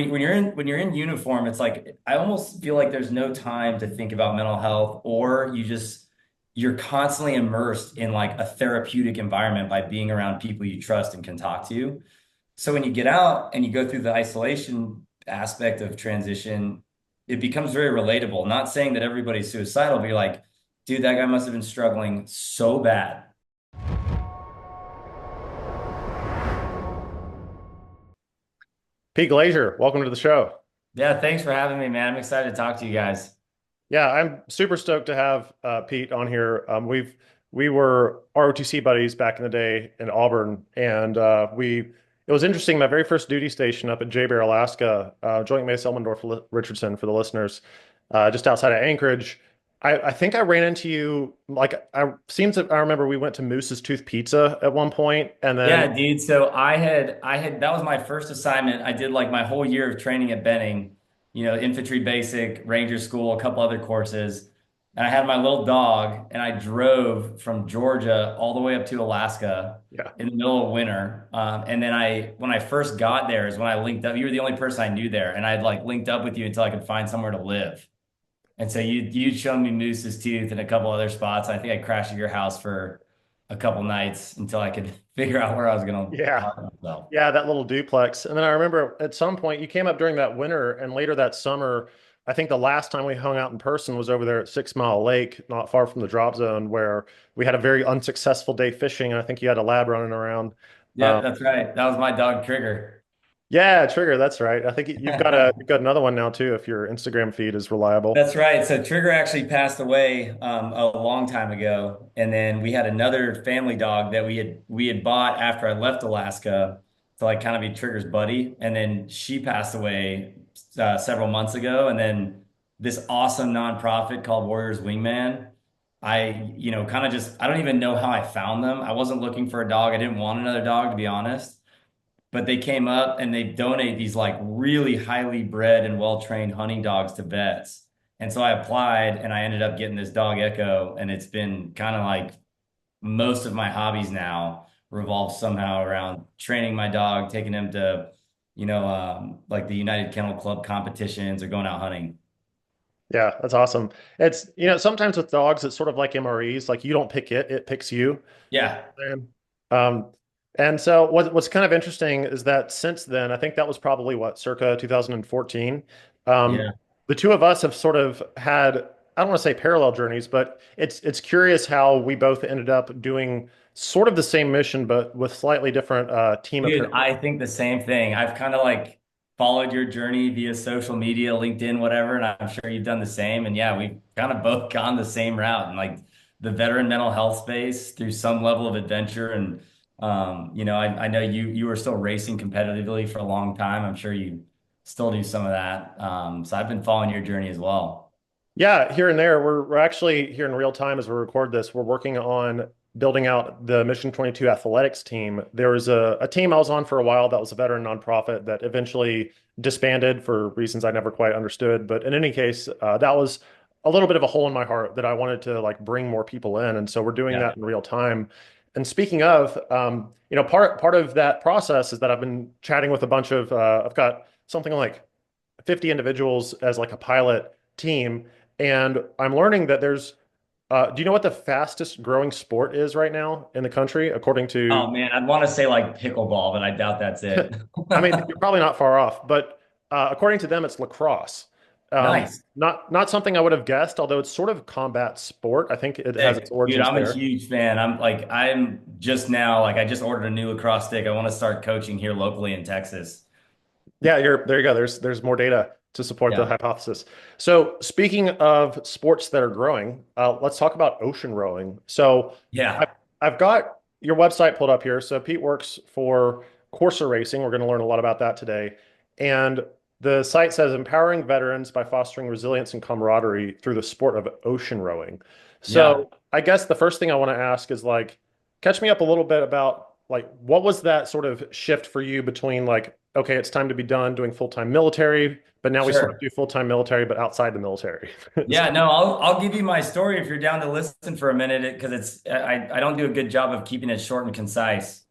when you're in uniform, it's like I almost feel like there's no time to think about mental health, or you're constantly immersed in like a therapeutic environment by being around people you trust and can talk to. So when you get out and you go through the isolation aspect of transition, it becomes very relatable. Not saying that everybody's suicidal, but you're like, dude, that guy must have been struggling so bad. Pete Glaeser, welcome to the show. Yeah, thanks for having me, man. I'm excited to talk to you guys. Yeah, I'm super stoked to have Pete on here. We were ROTC buddies back in the day in Auburn, and it was interesting. My very first duty station up at J Bear, Alaska, Joint Base Elmendorf Richardson for the listeners, just outside of Anchorage. I think I ran into you like I remember we went to Moose's Tooth Pizza at one point, and then Yeah, dude. So I had that was my first assignment. I did like my whole year of training at Benning, infantry basic, Ranger school, a couple other courses. And I had my little dog and I drove from Georgia all the way up to Alaska yeah. in the middle of winter. And then when I first got there is when I linked up. You were the only person I knew there, and I'd like linked up with you until I could find somewhere to live. And so you'd shown me Moose's Tooth and a couple other spots. I think I crashed at your house for a couple nights until I could figure out where I was gonna Yeah. park myself. Yeah, that little duplex. And then I remember at some point you came up during that winter and later that summer. I think the last time we hung out in person was over there at 6 Mile Lake, not far from the drop zone, where we had a very unsuccessful day fishing. And I think you had a lab running around. Yeah, Um, that's right. That was my dog Trigger. yeah, Trigger, that's right. I think you've got another one now too, if your Instagram feed is reliable. That's right. So Trigger actually passed away a long time ago, and then we had another family dog that we had bought after I left Alaska to like kind of be Trigger's buddy, and then she passed away several months ago, and then this awesome nonprofit called Warriors Wingman. Kind of just I don't even know how I found them. I wasn't looking for a dog. I didn't want another dog, to be honest. But they came up and they donate these like really highly bred and well-trained hunting dogs to vets. And so I applied and I ended up getting this dog Echo, and it's been kind of like most of my hobbies now revolve somehow around training my dog, taking him to, like the United Kennel Club competitions or going out hunting. Yeah, that's awesome. It's, sometimes with dogs, it's sort of like MREs, like you don't pick it, it picks you. Yeah. Man. Um, and so what's kind of interesting is that since then, I think that was probably what, circa 2014. Um, Yeah. the two of us have sort of had, I don't want to say parallel journeys, but it's curious how we both ended up doing sort of the same mission, but with slightly different team Dude, approach. I think the same thing. I've kind of like followed your journey via social media, LinkedIn, whatever, and I'm sure you've done the same. And yeah, we've kind of both gone the same route and like the veteran mental health space through some level of adventure. And I know you were still racing competitively for a long time. I'm sure you still do some of that. So I've been following your journey as well. Yeah, here and there. We're actually here in real time as we record this. We're working on building out the Mission 22 athletics team. There was a team I was on for a while that was a veteran nonprofit that eventually disbanded for reasons I never quite understood. But in any case, that was a little bit of a hole in my heart that I wanted to like bring more people in, and so we're doing Yeah. that in real time. And speaking of, part of that process is that I've been chatting with a bunch of I've got something like 50 individuals as like a pilot team. And I'm learning that do you know what the fastest growing sport is right now in the country, according to, Oh man, I'd want to say like pickleball, but I doubt that's it. I mean, you're probably not far off, but according to them, it's lacrosse. Nice. Not something I would have guessed, although it's sort of combat sport. I think it has its Sick. Dude, origins I'm a there. huge fan. I'm just now, like, I just ordered a new lacrosse stick. I want to start coaching here locally in Texas. Yeah, there you go. There's more data to support the Yeah. hypothesis. So speaking of sports that are growing, let's talk about ocean rowing. So I've, Yeah. I've got your website pulled up here. So Pete works for Corsa Racing. We're going to learn a lot about that today. And the site says empowering veterans by fostering resilience and camaraderie through the sport of ocean rowing. Yeah. So I guess the first thing I want to ask is like, catch me up a little bit about like what was that sort of shift for you between like, okay, it's time to be done doing full-time military, but now we sort of Sure. do full-time military, but outside the military. Yeah. No, I'll give you my story if you're down to listen for a minute because I don't do a good job of keeping it short and concise.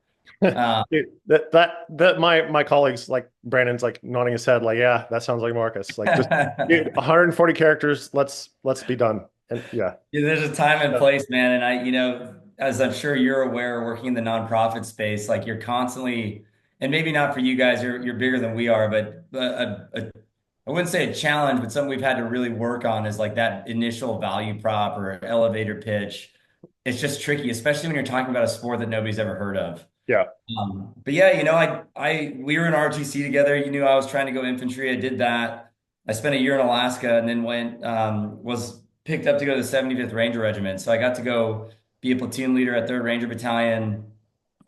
Dude, that my colleagues like Brandon's like nodding his head like, yeah, that sounds like Marcus. Like just dude, 140 characters, let's be done. And yeah. Yeah, there's a time and Yeah. place, man. And as I'm sure you're aware, working in the nonprofit space, like you're constantly, and maybe not for you guys, you're bigger than we are, but I wouldn't say a challenge, but something we've had to really work on is like that initial value prop or elevator pitch. It's just tricky, especially when you're talking about a sport that nobody's ever heard of. Yeah. But yeah, we were in ROTC together. You knew I was trying to go infantry. I did that. I spent a year in Alaska and then was picked up to go to the 75th Ranger Regiment. So I got to go be a platoon leader at 3rd Ranger Battalion.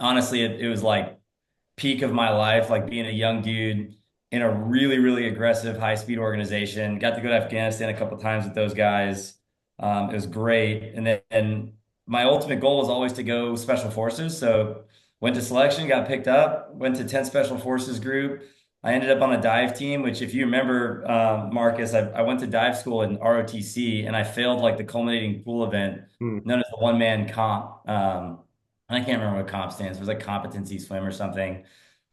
Honestly, it was like peak of my life, like being a young dude in a really, really aggressive, high speed organization. Got to go to Afghanistan a couple times with those guys. It was great. And then my ultimate goal was always to go special forces. So went to selection, got picked up, went to 10th Special Forces group. I ended up on a dive team, which if you remember, Marcus, I went to dive school in ROTC and I failed like the culminating pool event Hmm. known as the one man comp. I can't remember what comp stands for. It was like competency swim or something.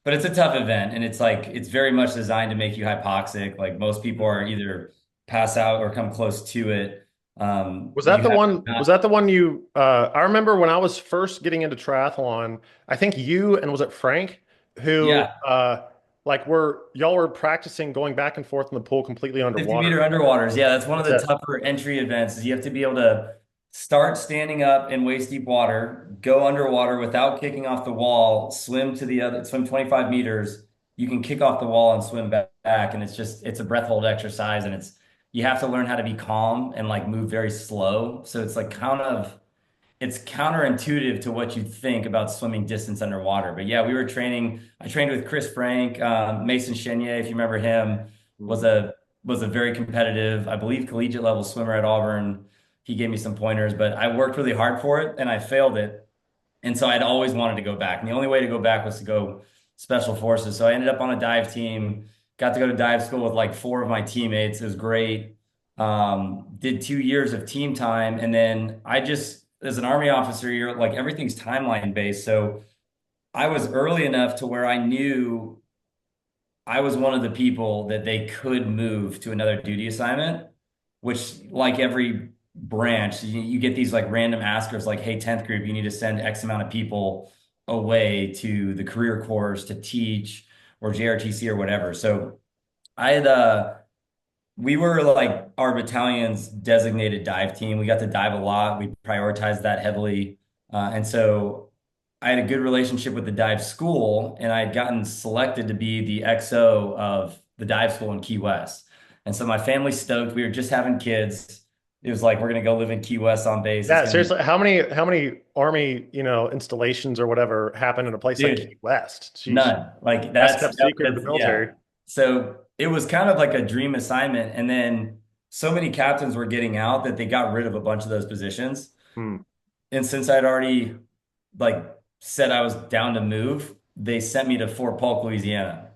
But it's a tough event and it's like it's very much designed to make you hypoxic. Like most people are either pass out or come close to it. You have to Was not, that the one you I remember when I was first getting into triathlon, I think you and was it Frank who yeah, like were y'all were practicing going back and forth in the pool completely 50-meter underwater. underwaters. Yeah, that's one of That's the it. tougher entry events is you have to be able to start standing up in waist deep water, go underwater without kicking off the wall, swim 25 meters. You can kick off the wall and swim back. And it's a breath hold exercise. And you have to learn how to be calm and like move very slow. So it's like it's counterintuitive to what you'd think about swimming distance underwater. But yeah, I trained with Chris Frank, Mason Chenier, if you remember him, was Mm. a was a very competitive, I believe, collegiate level swimmer at Auburn. He gave me some pointers, but I worked really hard for it and I failed it. And so I'd always wanted to go back. And the only way to go back was to go special forces. So I ended up on a dive team, got to go to dive school with like 4 of my teammates. It was great. Did 2 years of team time. And then as an Army officer, you're like everything's timeline based. So I was early enough to where I knew I was one of the people that they could move to another duty assignment, which like every branch, you get these like random askers like, hey, 10th group, you need to send X amount of people away to the career course to teach or JRTC or whatever. So I had we were like our battalion's designated dive team. We got to dive a lot. We prioritized that heavily. And so I had a good relationship with the dive school, and I had gotten selected to be the XO of the dive school in Key West. And so my family's stoked. We were just having kids. It was like, we're going to go live in Key West on base. It's Yeah, going to be, seriously, how many army, installations or whatever happen in a place like Key dude, West? Jeez. none. Like Best kept secret of the yeah. military. So it was kind of like a dream assignment. And then so many captains were getting out that they got rid of a bunch of those positions. Hmm. And since I'd already like said I was down to move, they sent me to Fort Polk, Louisiana,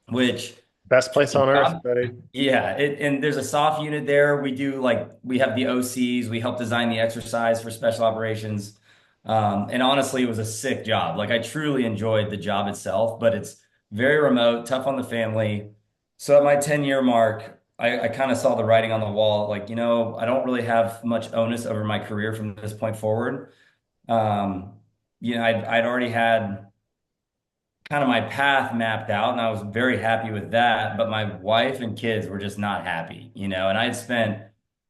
which Best for place the on earth, job, buddy. yeah, and there's a soft unit there. We have the OCs, we help design the exercise for special operations. And honestly, it was a sick job. Like I truly enjoyed the job itself, but it's very remote, tough on the family. So at my 10-year mark, I kind of saw the writing on the wall, like, I don't really have much onus over my career from this point forward. Um, I'd already had kind of my path mapped out and I was very happy with that, but my wife and kids were just not happy, and I'd spent,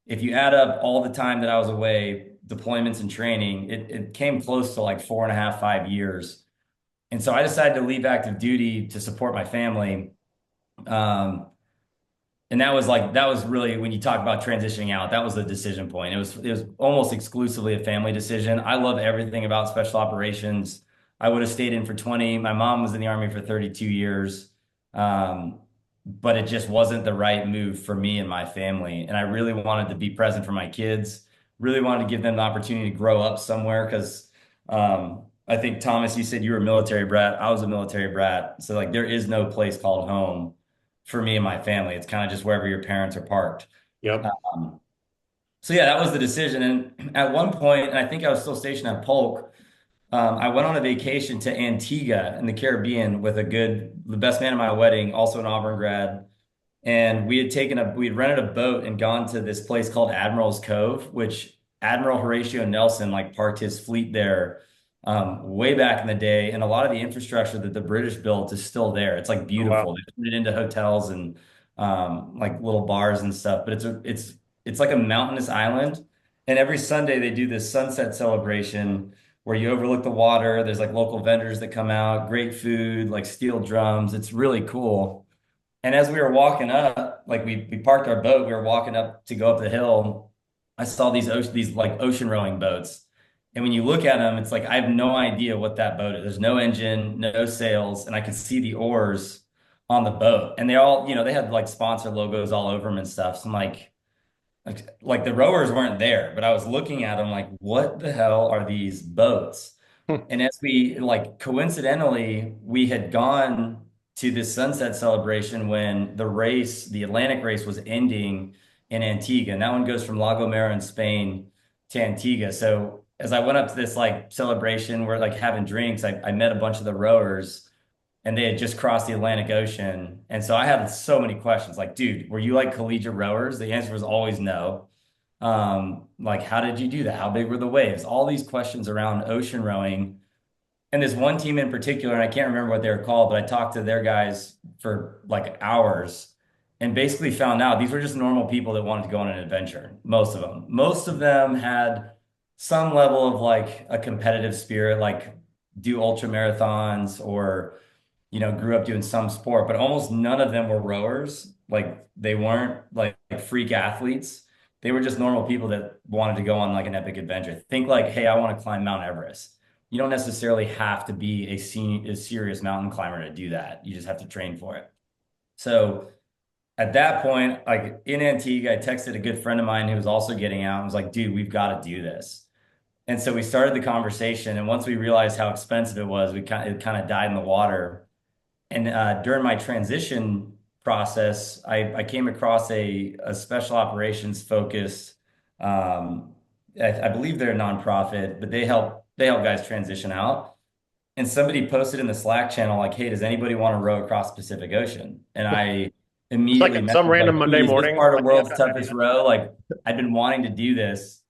if you add up all the time that I was away, deployments and training, it came close to like 4.5, 5 years. And so I decided to leave active duty to support my family. Um, and that was really when you talk about transitioning out, that was the decision point. It was almost exclusively a family decision. I love everything about special operations. I would have stayed in for 20. My mom was in the Army for 32 years. Um, but it just wasn't the right move for me and my family. And I really wanted to be present for my kids, really wanted to give them the opportunity to grow up somewhere because I think Thomas, you said you were a military brat. I was a military brat. So like there is no place called home for me and my family. It's kind of just wherever your parents are parked. Yep. So yeah, that was the decision. And at one point, and I think I was still stationed at Polk, I went on a vacation to Antigua in the Caribbean with the best man at my wedding, also an Auburn grad. And we had rented a boat and gone to this place called Admiral's Cove, which Admiral Horatio Nelson like parked his fleet there way back in the day. And a lot of the infrastructure that the British built is still there. It's like Oh, beautiful. wow. They turned it into hotels and like little bars and stuff. But it's like a mountainous island. And every Sunday they do this sunset celebration where you overlook the water. There's like local vendors that come out, great food, like steel drums. It's really cool. And as we were walking up, like we parked our boat, we were walking up to go up the hill. I saw these like ocean rowing boats. And when you look at them, it's like I have no idea what that boat is. There's no engine, no sails, and I could see the oars on the boat. And they all, they had like sponsor logos all over them and stuff. So I'm like the rowers weren't there, but I was looking at them like, what the hell are these boats? And as we like coincidentally, we had gone to this sunset celebration when the Atlantic race was ending in Antigua. And that one goes from La Gomera in Spain to Antigua. So as I went up to this like celebration, we're like having drinks, I met a bunch of the rowers and they had just crossed the Atlantic Ocean. And so I had so many questions like, dude, were you like collegiate rowers? The answer was always no. Like, how did you do that? How big were the waves? All these questions around ocean rowing. And this one team in particular, and I can't remember what they were called, but I talked to their guys for like hours and basically found out these were just normal people that wanted to go on an adventure. Most of them. Most of them had some level of like a competitive spirit, like do ultra marathons or, grew up doing some sport, but almost none of them were rowers. Like they weren't like freak athletes. They were just normal people that wanted to go on like an epic adventure. Think like, hey, I want to climb Mount Everest. You don't necessarily have to be a serious mountain climber to do that. You just have to train for it. So at that point, like in Antigua, I texted a good friend of mine who was also getting out and was like, dude, we've got to do this. And so we started the conversation. And once we realized how expensive it was, it kind of died in the water. And during my transition process, I came across a special operations focused. I believe they're a nonprofit, but they help guys transition out. And somebody posted in the Slack channel like, "Hey, does anybody want to row across Pacific Ocean?" And I It's like immediately some messaged random like, Monday "Dude, is this morning. part of Like, yeah, I've World's got an Toughest idea. Row? Like, I've been wanting to do this."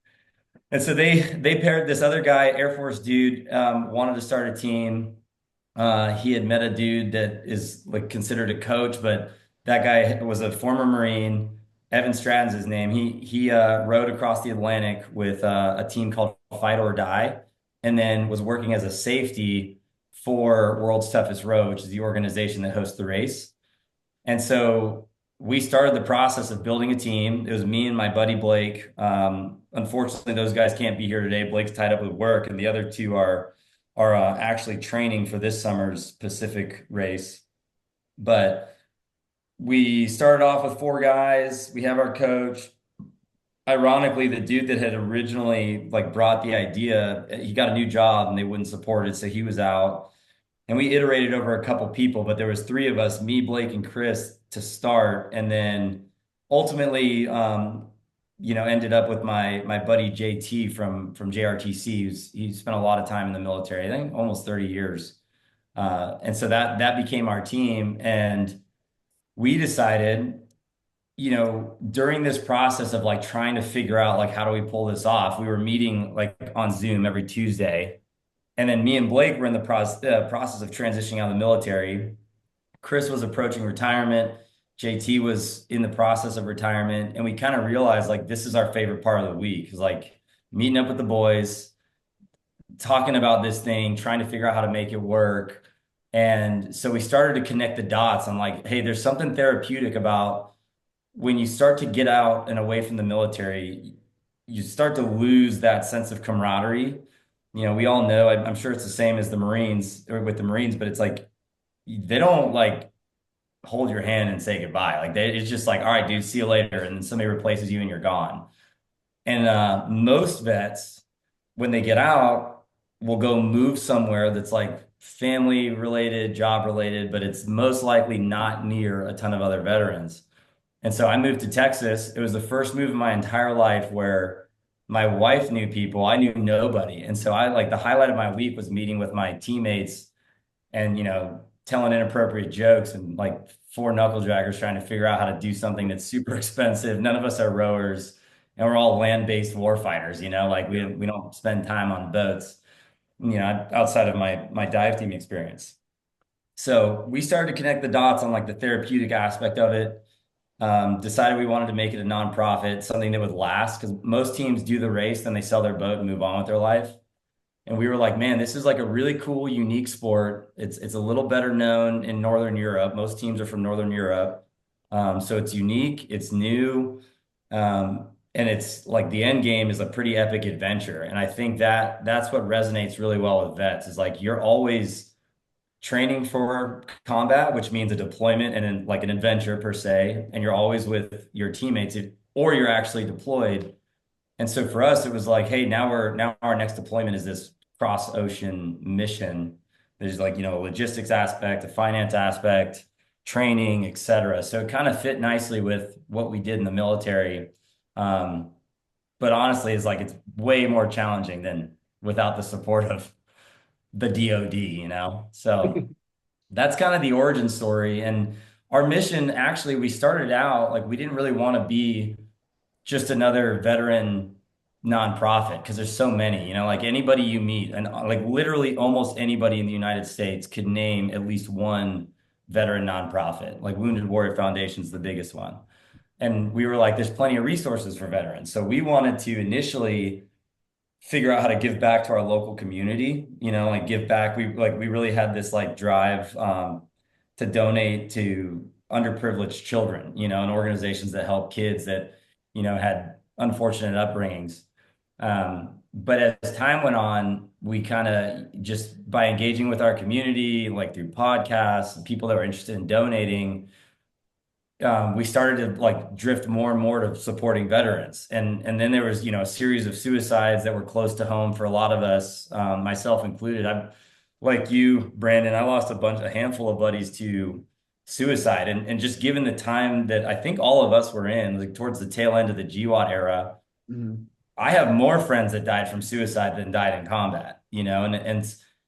And so they paired this other guy, Air Force dude, wanted to start a team. He had met a dude that is like considered a coach, but that guy was a former Marine. Evan Stratton's his name. He rowed across the Atlantic with a team called Fight or Die, and then was working as a safety for World's Toughest Row, which is the organization that hosts the race. And so we started the process of building a team. It was me and my buddy Blake. Unfortunately, those guys can't be here today. Blake's tied up with work, and the other two are actually training for this summer's Pacific race. But we started off with four guys. We have our coach. Ironically, the dude that had originally like brought the idea, he got a new job and they wouldn't support it, so he was out. And we iterated over a couple people, but there was three of us, me, Blake, and Chris, to start, and then ultimately, ended up with my buddy JT from JRTC. He spent a lot of time in the military, I think almost 30 years, and so that became our team, and we decided, during this process of like trying to figure out like how do we pull this off, we were meeting like on Zoom every Tuesday. And then me and Blake were in the process of transitioning out of the military. Chris was approaching retirement. JT was in the process of retirement. And we kind of realized like this is our favorite part of the week is like meeting up with the boys, talking about this thing, trying to figure out how to make it work. And so we started to connect the dots. I'm like, hey, there's something therapeutic about when you start to get out and away from the military, you start to lose that sense of camaraderie. We all know, I'm sure it's the same as the Marines or with the Marines, but it's like they don't like hold your hand and say goodbye. Like it's just like, all right, dude, see you later. And then somebody replaces you and you're gone. And most vets, when they get out, will go move somewhere that's like family related, job related, but it's most likely not near a ton of other veterans. And so I moved to Texas. It was the first move in my entire life where My wife knew people. I knew nobody. And so I like the highlight of my week was meeting with my teammates and, telling inappropriate jokes and like four knuckle draggers trying to figure out how to do something that's super expensive. None of us are rowers and we're all land-based war fighters, like we Yeah. we don't spend time on boats, outside of my dive team experience. So we started to connect the dots on like the therapeutic aspect of it. Decided we wanted to make it a nonprofit, something that would last because most teams do the race, then they sell their boat and move on with their life. And we were like, man, this is like a really cool, unique sport. It's a little better known in Northern Europe. Most teams are from Northern Europe. So it's unique, it's new, and it's like the end game is a pretty epic adventure. And I think that that's what resonates really well with vets is like you're always training for combat, which means a deployment and like an adventure per se, and you're always with your teammates or you're actually deployed. And so for us, it was like, hey, now our next deployment is this cross ocean mission. There's like, a logistics aspect, a finance aspect, training, et cetera. So it kind of fit nicely with what we did in the military. Um, but honestly, it's way more challenging than without the support of the DoD. So that's kind of the origin story. And our mission, actually, we started out like we didn't really want to be just another veteran nonprofit because there's so many, like anybody you meet, and like literally almost anybody in the United States could name at least one veteran nonprofit. Like Wounded Warrior Foundation is the biggest one. And we were like, there's plenty of resources for veterans. So we wanted to initially figure out how to give back to our local community, like give back. We really had this like drive to donate to underprivileged children, and organizations that help kids that, had unfortunate upbringings. But as time went on, we kind of just by engaging with our community, like through podcasts, people that were interested in donating, we started to like drift more and more to supporting veterans. And then there was, a series of suicides that were close to home for a lot of us, myself included. I'm like you, Brandon, I lost a handful of buddies to suicide. And just given the time that I think all of us were in, like towards the tail end of the GWAT era, Mhm. I have more friends that died from suicide than died in combat, and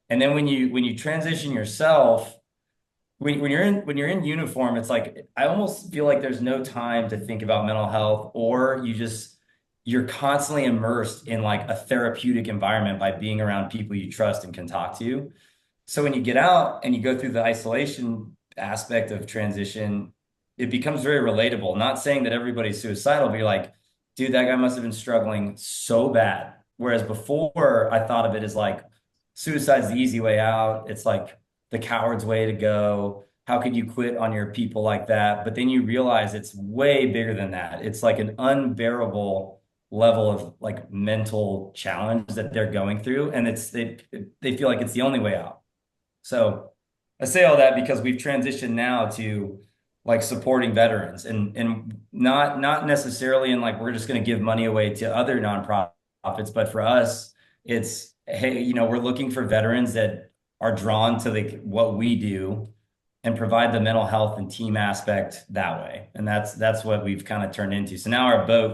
then when you transition yourself, when you're in uniform, it's like I almost feel like there's no time to think about mental health, or you're constantly immersed in like a therapeutic environment by being around people you trust and can talk to. So when you get out and you go through the isolation aspect of transition, it becomes very relatable. Not saying that everybody's suicidal, but you're like, dude, that guy must have been struggling so bad. Whereas before, I thought of it as like suicide's the easy way out. It's like the coward's way to go. How could you quit on your people like that? But then you realize it's way bigger than that. It's like an unbearable level of like mental challenge that they're going through, and they feel like it's the only way out. So I say all that because we've transitioned now to like supporting veterans and not necessarily in like we're just going to give money away to other nonprofits, but for us, it's hey, we're looking for veterans that are drawn to like what we do and provide the mental health and team aspect that way. And that's what we've kind of turned into. So now our boat,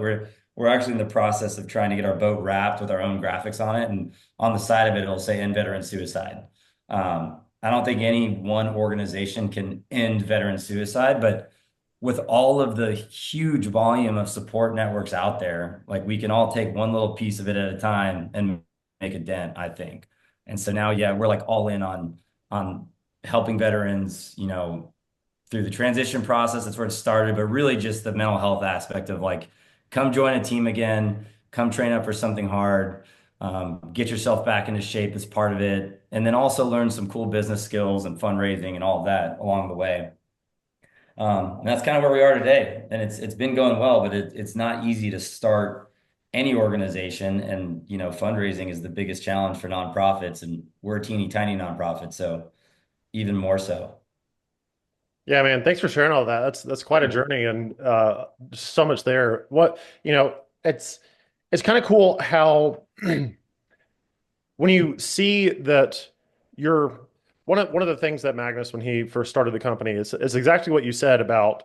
we're actually in the process of trying to get our boat wrapped with our own graphics on it. And on the side of it, it'll say end veteran suicide. I don't think any one organization can end veteran suicide, but with all of the huge volume of support networks out there, like we can all take one little piece of it at a time and make a dent, I think. And so now, yeah, we're like all in on helping veterans, through the transition process. That's where it started, but really just the mental health aspect of like, come join a team again, come train up for something hard, get yourself back into shape as part of it, and then also learn some cool business skills and fundraising and all of that along the way. And that's kind of where we are today, and it's been going well, but it's not easy to start any organization, and fundraising is the biggest challenge for nonprofits, and we're a teeny tiny nonprofit, so even more so. Yeah, man, thanks for sharing all that. That's quite a journey and so much there. It's kind of cool how when you see that you're one of the things that Magnus, when he first started the company, is exactly what you said about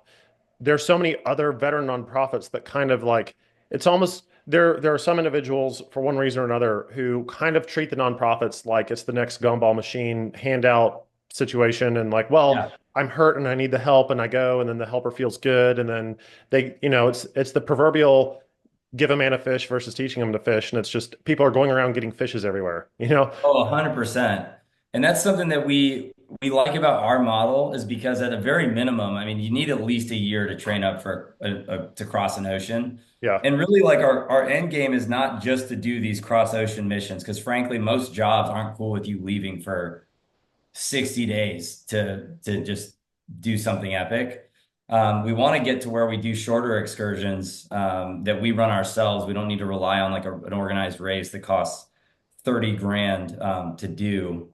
there's so many other veteran nonprofits that kind of like it's almost there are some individuals for one reason or another who kind of treat the nonprofits like it's the next gumball machine handout situation and like, well, Yeah. I'm hurt and I need the help and I go and then the helper feels good and then they, it's the proverbial give a man a fish versus teaching him to fish and it's just people are going around getting fishes everywhere, you know? Oh, 100%. And that's something that we like about our model is because at a very minimum, I mean, you need at least a year to train up for to cross an ocean. Yeah. And really like our end game is not just to do these cross ocean missions, because frankly, most jobs aren't cool with you leaving for 60 days to just do something epic. We want to get to where we do shorter excursions that we run ourselves. We don't need to rely on like an organized race that costs 30 grand to do.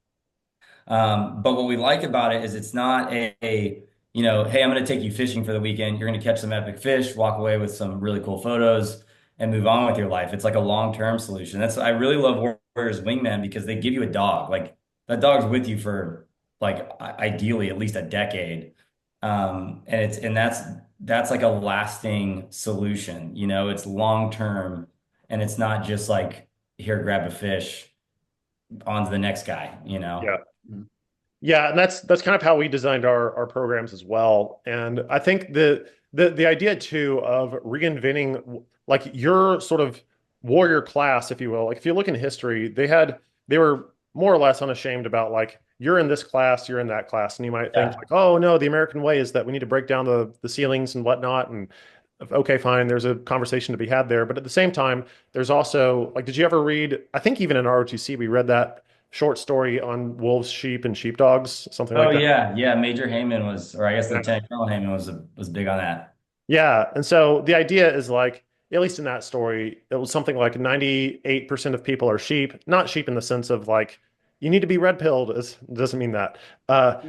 But what we like about it is it's not hey, I'm going to take you fishing for the weekend. You're going to catch some epic fish, walk away with some really cool photos, and move on with your life. It's like a long-term solution. I really love Warriors Wingman because they give you a dog. Like that dog's with you for like ideally at least a decade. And that's like a lasting solution. It's long-term and it's not just like here, grab a fish on to the next guy, you Yeah. know? Yeah, and that's kind of how we designed our programs as well. And I think the idea too of reinventing like your sort of warrior class, if you will. Like if you look in history, they were more or less unashamed about like you're in this class, you're in that class, and you might think Yeah. like, oh no, the American way is that we need to break down the ceilings and whatnot. And okay, fine, there's a conversation to be had there. But at the same time, there's also like, did you ever read? I think even in ROTC we read that short story on wolves, sheep, and sheepdogs, something Oh like that. yeah, yeah. Major Heyman was, or I guess Yeah. Lieutenant Colonel Heyman was big on that. Yeah. And so the idea is like, at least in that story, it was something like 98% of people are sheep, not sheep in the sense of like, you need to be red pilled. It doesn't mean that.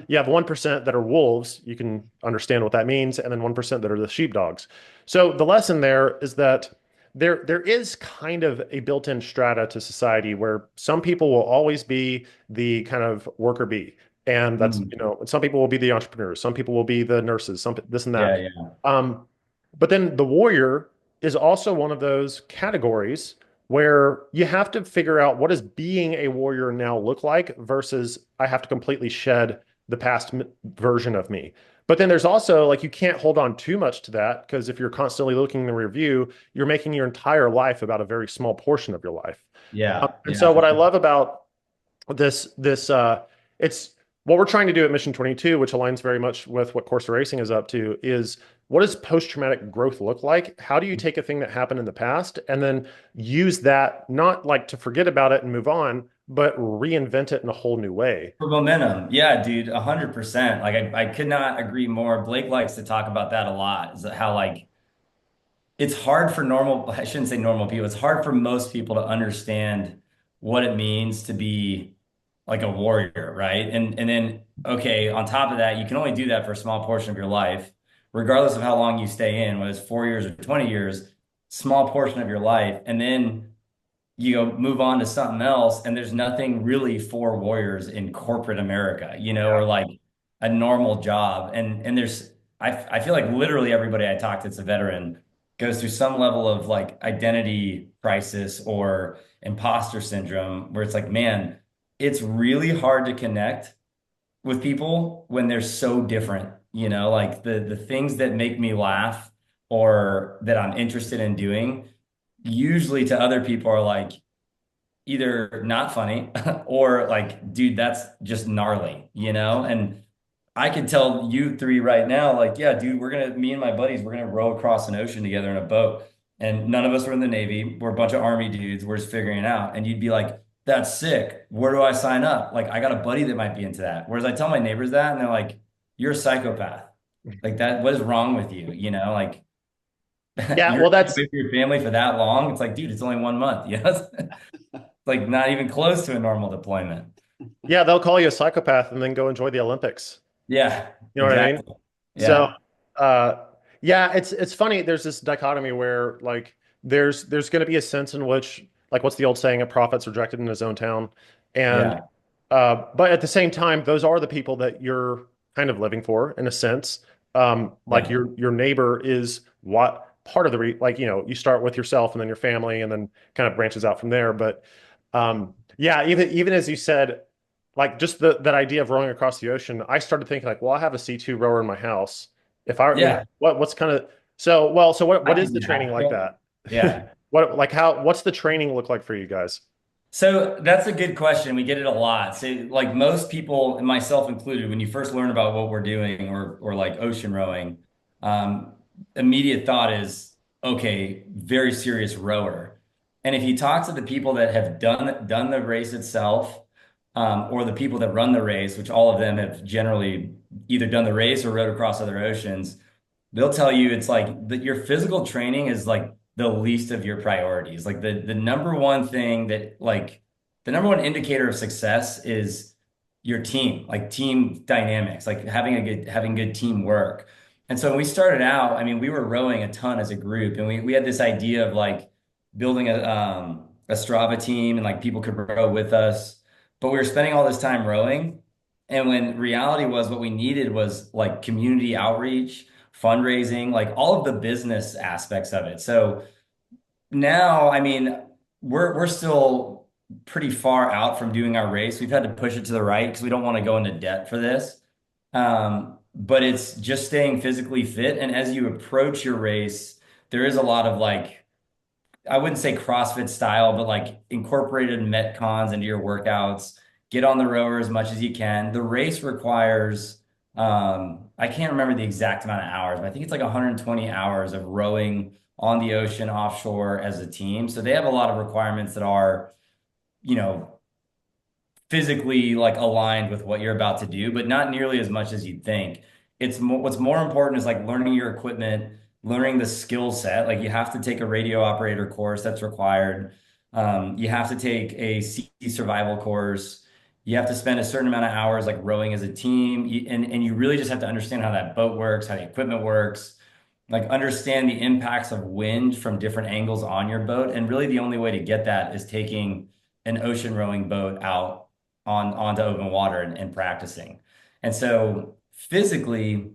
You have 1% that are wolves. You can understand what that means. And then 1% that are the sheepdogs. So the lesson there is that there is kind of a built-in strata to society where some people will always be the kind of worker bee. And that's, Mm. some people will be the entrepreneurs, some people will be the nurses, some this and Yeah, that. yeah, Um, but then the warrior is also one of those categories where you have to figure out what does being a warrior now look like versus I have to completely shed the past version of me. But then there's also like you can't hold on too much to that because if you're constantly looking in the review, you're making your entire life about a very small portion of your life. yeah, And yeah, so for what I sure. love about this it's what we're trying to do at Mission 22, which aligns very much with what Corsa Racing is up to, is what does post-traumatic growth look like? How do you take a thing that happened in the past and then use that not like to forget about it and move on, but reinvent it in a whole new way? For momentum, yeah, dude, 100%. Like I could not agree more. Blake likes to talk about that a lot. Is how like it's hard for normal, I shouldn't say normal people. It's hard for most people to understand what it means to be like a warrior, right? And then okay, on top of that, you can only do that for a small portion of your life, regardless of how long you stay in, whether it's 4 years or 20 years, small portion of your life. And then you go move on to something else, and there's nothing really for warriors in corporate America, or Yeah. like a normal job. And I feel like literally everybody I talk to that's a veteran goes through some level of like identity crisis or imposter syndrome where it's like, man, it's really hard to connect with people when they're so different, like the things that make me laugh or that I'm interested in doing usually to other people are like either not funny or like, dude, that's just gnarly. And I could tell you three right now, like, yeah, dude, me and my buddies, we're gonna row across an ocean together in a boat. And none of us were in the Navy. We're a bunch of Army dudes. We're just figuring it out. And you'd be like, that's sick. Where do I sign up? Like, I got a buddy that might be into that. Whereas I tell my neighbors that, and they're like, you're a psychopath. Like that, what is wrong with you? Like Yeah, you're well, away that's from your family for that long. It's like, dude, it's only 1 month. Like not even close to a normal deployment. yeah, they'll call you a psychopath and then go enjoy the Olympics. Yeah, You know what I mean? exactly. So, Yeah, yeah, it's funny. There's this dichotomy where like there's going to be a sense in which like what's the old saying? A prophet's rejected in his own town, and yeah, but at the same time, those are the people that you're kind of living for in a sense. Like yeah. your neighbor is what part of the like, you start with yourself and then your family and then kind of branches out from there. But yeah, even as you said, like just that idea of rowing across the ocean, I started thinking like, well, I have a C2 rower in my house. If I, Yeah, what's kind of so well, so I what can is the do training that. like Yeah. that? Yeah. What's the training look like for you guys? So that's a good question. We get it a lot. So like most people, and myself included, when you first learn about what we're doing or like ocean rowing, um, immediate thought is, okay, very serious rower. And if you talk to the people that have done the race itself, or the people that run the race, which all of them have generally either done the race or rowed across other oceans, they'll tell you it's like that your physical training is like the least of your priorities. Like the number one thing that like the number one indicator of success is your team, like team dynamics, like having good teamwork. And so when we started out, I mean, we were rowing a ton as a group, and we had this idea of like building a Strava team and like people could row with us. But we were spending all this time rowing. And when reality was what we needed was like community outreach, fundraising, like all of the business aspects of it. So now, I mean, we're still pretty far out from doing our race. We've had to push it to the right because we don't want to go into debt for this. But it's just staying physically fit. And as you approach your race, there is a lot of like I wouldn't say CrossFit style, but like incorporated Metcons into your workouts. Get on the rower as much as you can. The race requires, I can't remember the exact amount of hours, but I think it's like 120 hours of rowing on the ocean offshore as a team. So they have a lot of requirements that are, you know, physically like aligned with what you're about to do, but not nearly as much as you'd think. What's more important is like learning your equipment, learning the skill set. Like you have to take a radio operator course that's required. You have to take a sea survival course. You have to spend a certain amount of hours like rowing as a team. And you really just have to understand how that boat works, how the equipment works, like understand the impacts of wind from different angles on your boat. And really the only way to get that is taking an ocean rowing boat out onto open water and practicing. And so physically,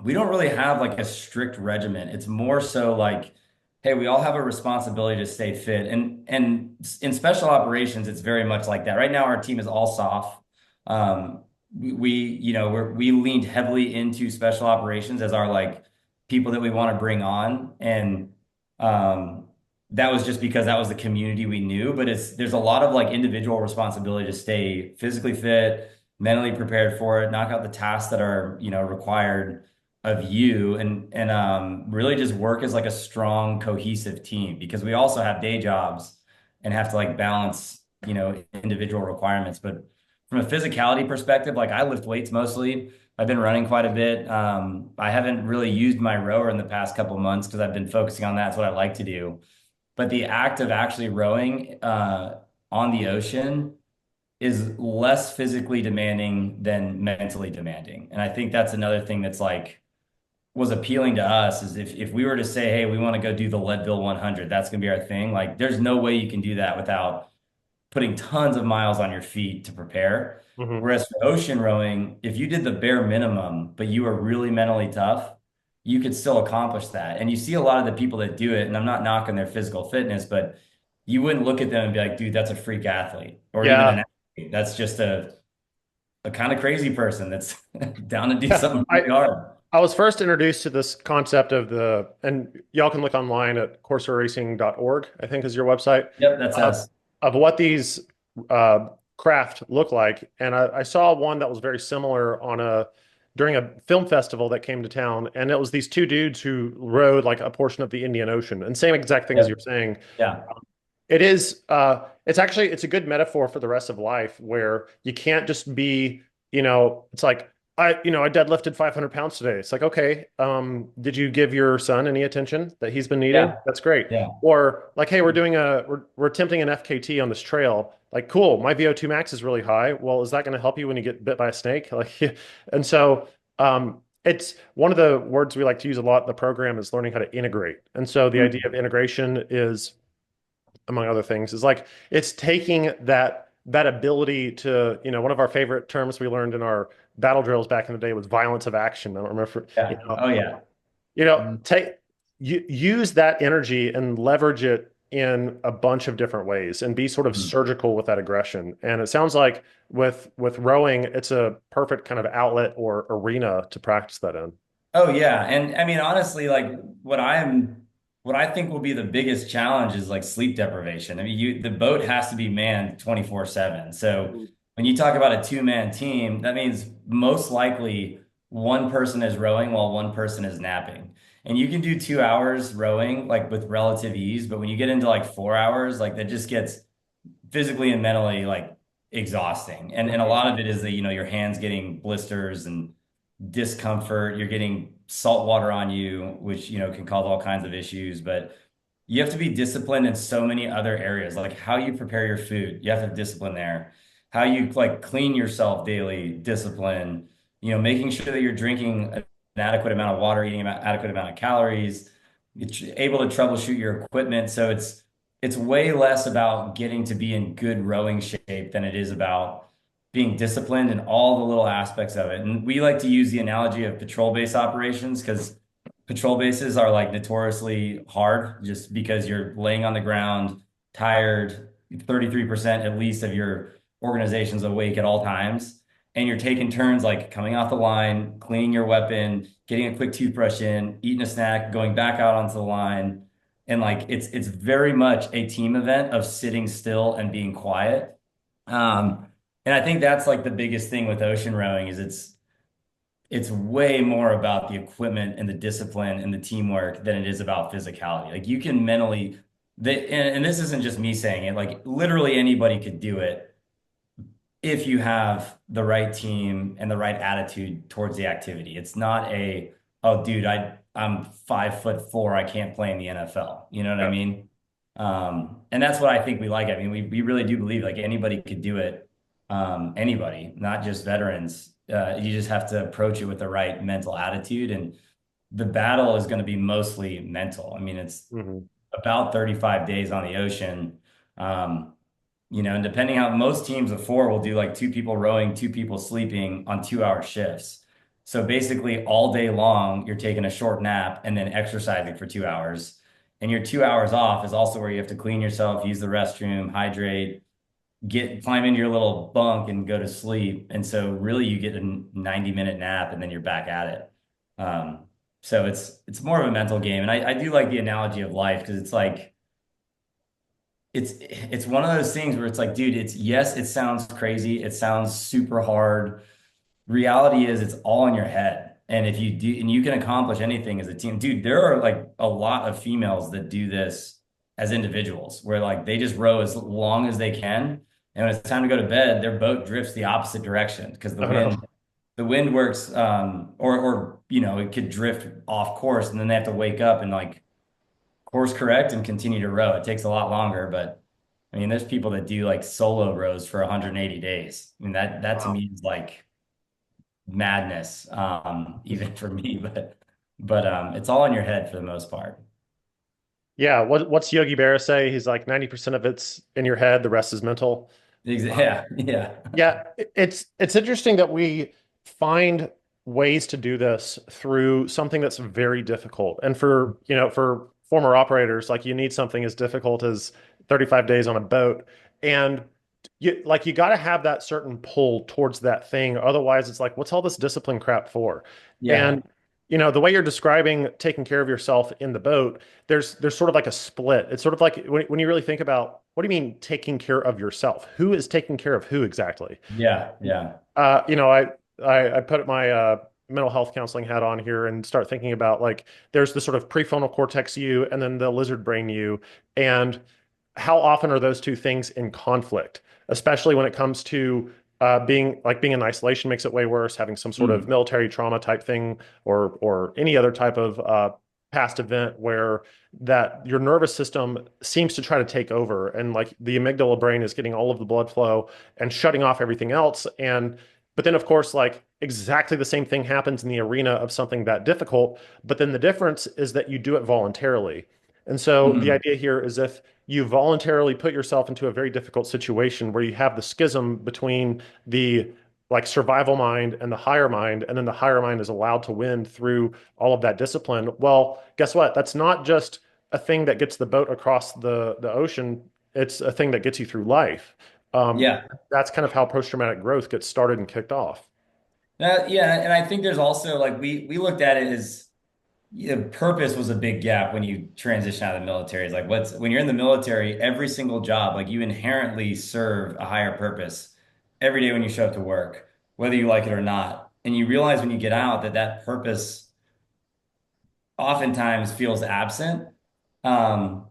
we don't really have like a strict regimen. It's more so like, hey, we all have a responsibility to stay fit. And in special operations, it's very much like that. Right now, our team is all soft. We leaned heavily into special operations as our like people that we want to bring on. And um that was just because that was the community we knew. But there's a lot of like individual responsibility to stay physically fit, mentally prepared for it, knock out the tasks that are, required of you and really just work as like a strong, cohesive team because we also have day jobs and have to like balance, individual requirements. But from a physicality perspective, like I lift weights mostly. I've been running quite a bit. I haven't really used my rower in the past couple months because I've been focusing on that. It's what I like to do. But the act of actually rowing on the ocean is less physically demanding than mentally demanding. And I think that's another thing that's like was appealing to us is if we were to say, hey, we want to go do the Leadville 100, that's going to be our thing. Like there's no way you can do that without putting tons of miles on your feet to prepare. Hmm. Whereas for ocean rowing, if you did the bare minimum, but you were really mentally tough, you could still accomplish that. And you see a lot of the people that do it, and I'm not knocking their physical fitness, but you wouldn't look at them and be like, dude, that's a freak athlete, or even Yeah. an athlete. That's just a kind of crazy person that's down to do Yeah. something really hard. I was first introduced to this concept and y'all can look online at courseracing.org, I think is your website, Yep, that's of, us. of what these craft look like. And I saw one that was very similar during a film festival that came to town. And it was these two dudes who rode like a portion of the Indian Ocean. And same exact thing as you're Yep. saying. Yeah. It's a good metaphor for the rest of life where you can't just be, it's like, I deadlifted 500 pounds today. It's like, okay, did you give your son any attention that he's been needing? Yeah. That's great. Yeah. Or like, hey, we're attempting an FKT on this trail. Like, cool, my VO2 max is really high. Well, is that going to help you when you get bit by a snake? Like, and so, it's one of the words we like to use a lot in the program is learning how to integrate. And so the idea Mhm. of integration is, among other things, is like it's taking that ability to, one of our favorite terms we learned in our battle drills back in the day was violence of action. I don't remember, Yeah. Oh yeah. you know, Mhm. take. use that energy and leverage it in a bunch of different ways and be sort of Mm. surgical with that aggression. And it sounds like with rowing, it's a perfect kind of outlet or arena to practice that in. Oh yeah, and I mean honestly, like what I think will be the biggest challenge is like sleep deprivation. I mean, the boat has to be manned 24/7. So when you talk about a two-man team, that means most likely one person is rowing while one person is napping. And you can do 2 hours rowing like with relative ease, but when you get into like 4 hours, like that just gets physically and mentally like exhausting. And a Mhm. lot of it is that, your hands getting blisters and discomfort. You're getting salt water on you, which, can cause all kinds of issues. But you have to be disciplined in so many other areas, like how you prepare your food. You have to have discipline there. How you like clean yourself daily, discipline. Making sure that you're drinking an adequate amount of water, eating an adequate amount of calories, able to troubleshoot your equipment. So it's way less about getting to be in good rowing shape than it is about being disciplined in all the little aspects of it. And we like to use the analogy of patrol base operations because patrol bases are like notoriously hard just because you're laying on the ground, tired, 33% at least of your organization's awake at all times. And you're taking turns like coming off the line, cleaning your weapon, getting a quick toothbrush in, eating a snack, going back out onto the line. And like it's very much a team event of sitting still and being quiet. Um, and I think that's like the biggest thing with ocean rowing is it's way more about the equipment and the discipline and the teamwork than it is about physicality. Like you can mentally, and this isn't just me saying it, like literally anybody could do it if you have the right team and the right attitude towards the activity. It's not oh dude, I'm 5'4", I can't play in the NFL. You know what I Yeah. mean? And that's what I think we like. I mean, we really do believe like anybody could do it. Anybody, not just veterans. You just have to approach it with the right mental attitude, and the battle is going to be mostly mental. I mean, it's Mhm. about 35 days on the ocean. Um, and depending how most teams of four will do like two people rowing, two people sleeping on 2-hour shifts. So basically all day long, you're taking a short nap and then exercising for 2 hours. And your 2 hours off is also where you have to clean yourself, use the restroom, hydrate, climb into your little bunk and go to sleep. And so really you get a 90-minute nap and then you're back at it. Um, so it's more of a mental game. And I do like the analogy of life because it's like it's one of those things where it's like, dude, yes, it sounds crazy, it sounds super hard. Reality is it's all in your head. And if you do and you can accomplish anything as a team, dude, there are like a lot of females that do this as individuals where like they just row as long as they can. And when it's time to go to bed, their boat drifts the opposite direction because Oh no. the wind works or it could drift off course and then they have to wake up and like course correct and continue to row. It takes a lot longer, but I mean, there's people that do like solo rows for 180 days. I mean, that to Wow. me is like madness, even for me, but it's all in your head for the most part. Yeah, what's Yogi Berra say? He's like 90% of it's in your head, the rest is mental. Yeah, yeah. Yeah, it's interesting that we find ways to do this through something that's very difficult. And for former operators, like you need something as difficult as 35 days on a boat. And you got to have that certain pull towards that thing. Otherwise, it's like, what's all this discipline crap for? Yeah. And the way you're describing taking care of yourself in the boat, there's sort of like a split. It's sort of like when you really think about what do you mean taking care of yourself? Who is taking care of who exactly? Yeah, yeah. Uh, you know, I I put my mental health counseling hat on here and start thinking about like there's the sort of prefrontal cortex you and then the lizard brain you, and how often are those two things in conflict, especially when it comes to being in isolation makes it way worse, having some sort of Mm. military trauma type thing or any other type of past event where that your nervous system seems to try to take over and like the amygdala brain is getting all of the blood flow and shutting off everything else. And but then of course like exactly the same thing happens in the arena of something that difficult, but then the difference is that you do it voluntarily. And so the Mm. idea here is if you voluntarily put yourself into a very difficult situation where you have the schism between the like survival mind and the higher mind, and then the higher mind is allowed to win through all of that discipline. Well, guess what? That's not just a thing that gets the boat across the ocean. It's a thing that gets you through life. Um, Yeah. that's kind of how post-traumatic growth gets started and kicked off. Yeah, and I think there's also like we looked at it as purpose was a big gap when you transition out of the military. It's like what's when you're in the military, every single job, like you inherently serve a higher purpose every day when you show up to work, whether you like it or not. And you realize when you get out that that purpose oftentimes feels absent. Um,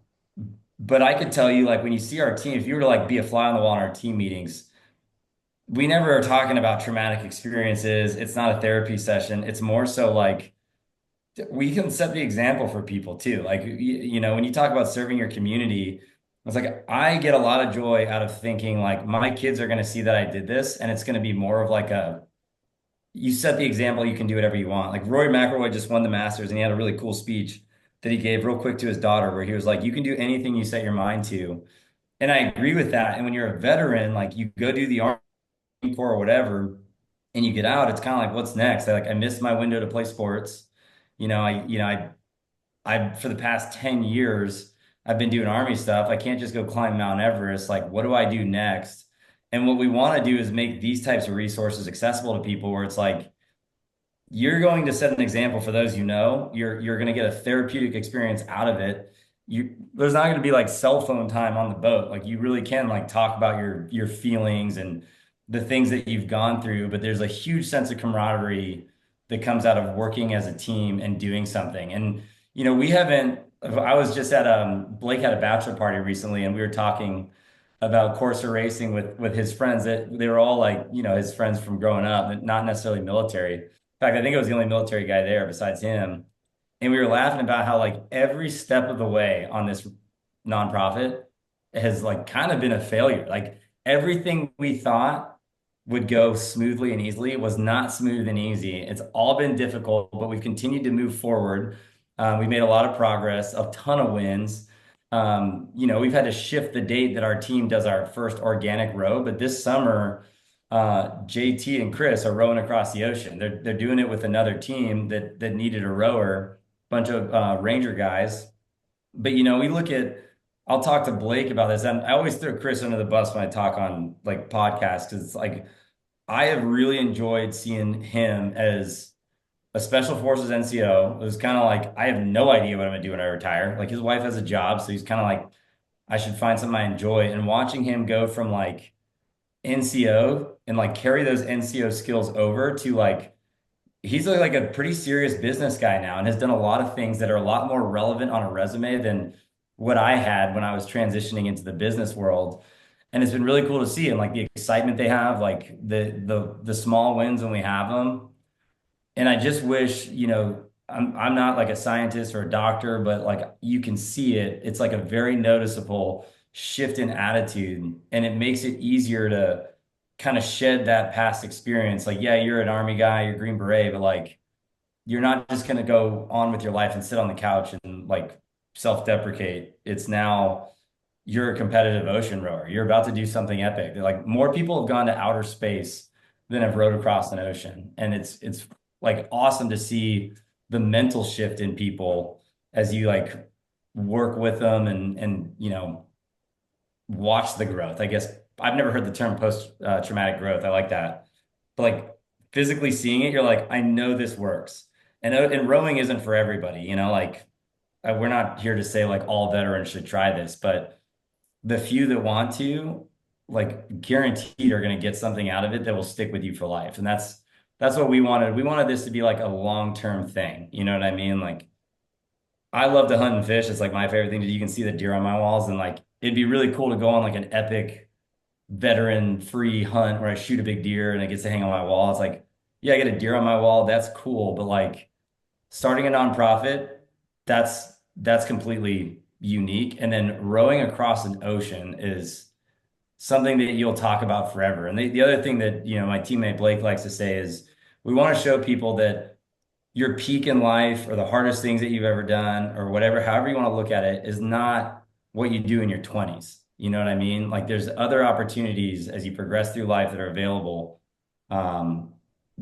but I could tell you, like when you see our team, if you were to like be a fly on the wall in our team meetings, we never are talking about traumatic experiences. It's not a therapy session. It's more so like we can set the example for people too. Like, when you talk about serving your community, it's like I get a lot of joy out of thinking like my kids are going to see that I did this, and it's going to be more of like a you set the example, you can do whatever you want. Like Rory McIlroy just won the Masters, and he had a really cool speech that he gave real quick to his daughter, where he was like, "You can do anything you set your mind to," and I agree with that. And when you're a veteran, like you go do the Army Corps or whatever, and you get out, it's kind of like, what's next? I missed my window to play sports. I for the past 10 years, I've been doing army stuff. I can't just go climb Mount Everest. Like, what do I do next? And what we want to do is make these types of resources accessible to people where it's like, you're going to set an example for those you know. You're going to get a therapeutic experience out of it. There's not going to be like cell phone time on the boat. Like you really can like talk about your feelings and the things that you've gone through, but there's a huge sense of camaraderie that comes out of working as a team and doing something. And we haven't I was just at Blake had a bachelor party recently and we were talking about Corsa racing with his friends that they were all like, his friends from growing up, not necessarily military. In fact, I think I was the only military guy there besides him. And we were laughing about how like every step of the way on this nonprofit has like kind of been a failure. Like everything we thought would go smoothly and easily was not smooth and easy. It's all been difficult, but we've continued to move forward. We've made a lot of progress, a ton of wins. We've had to shift the date that our team does our first organic row, but this summer, JT and Chris are rowing across the ocean. They're doing it with another team that needed a rower, bunch of Ranger guys. But we look at. I'll talk to Blake about this, and I always throw Chris under the bus when I talk on like podcasts because it's like I have really enjoyed seeing him as a Special Forces NCO. It was kind of like I have no idea what I'm gonna do when I retire. Like his wife has a job, so he's kind of like I should find something I enjoy. And watching him go from like NCO and like carry those NCO skills over to like he's like a pretty serious business guy now and has done a lot of things that are a lot more relevant on a resume than what I had when I was transitioning into the business world. And it's been really cool to see and like the excitement they have, like the small wins when we have them. And I just wish, I'm not like a scientist or a doctor, but like you can see it. It's like a very noticeable shift in attitude, and it makes it easier to kind of shed that past experience. Like, yeah, you're an army guy, you're Green Beret, but like you're not just going to go on with your life and sit on the couch and like self-deprecate. It's now you're a competitive ocean rower. You're about to do something epic. Like more people have gone to outer space than have rowed across an ocean. And it's like awesome to see the mental shift in people as you like work with them and watch the growth. I guess I've never heard the term post traumatic growth. I like that. But like physically seeing it, you're like, I know this works. And rowing isn't for everybody, like we're not here to say like all veterans should try this, but the few that want to, like guaranteed are going to get something out of it that will stick with you for life. And that's what we wanted. We wanted this to be like a long-term thing. You know what I mean? Like I love to hunt and fish. It's like my favorite thing to do. You can see the deer on my walls and like it'd be really cool to go on like an epic veteran free hunt where I shoot a big deer and it gets to hang on my wall. It's like, yeah, I get a deer on my wall. That's cool. But like starting a nonprofit, that's completely unique. And then rowing across an ocean is something that you'll talk about forever. And the other thing that, my teammate Blake likes to say is we want to show people that your peak in life or the hardest things that you've ever done or whatever, however you want to look at it, is not what you do in your 20s. You know what I mean? Like there's other opportunities as you progress through life that are available. um,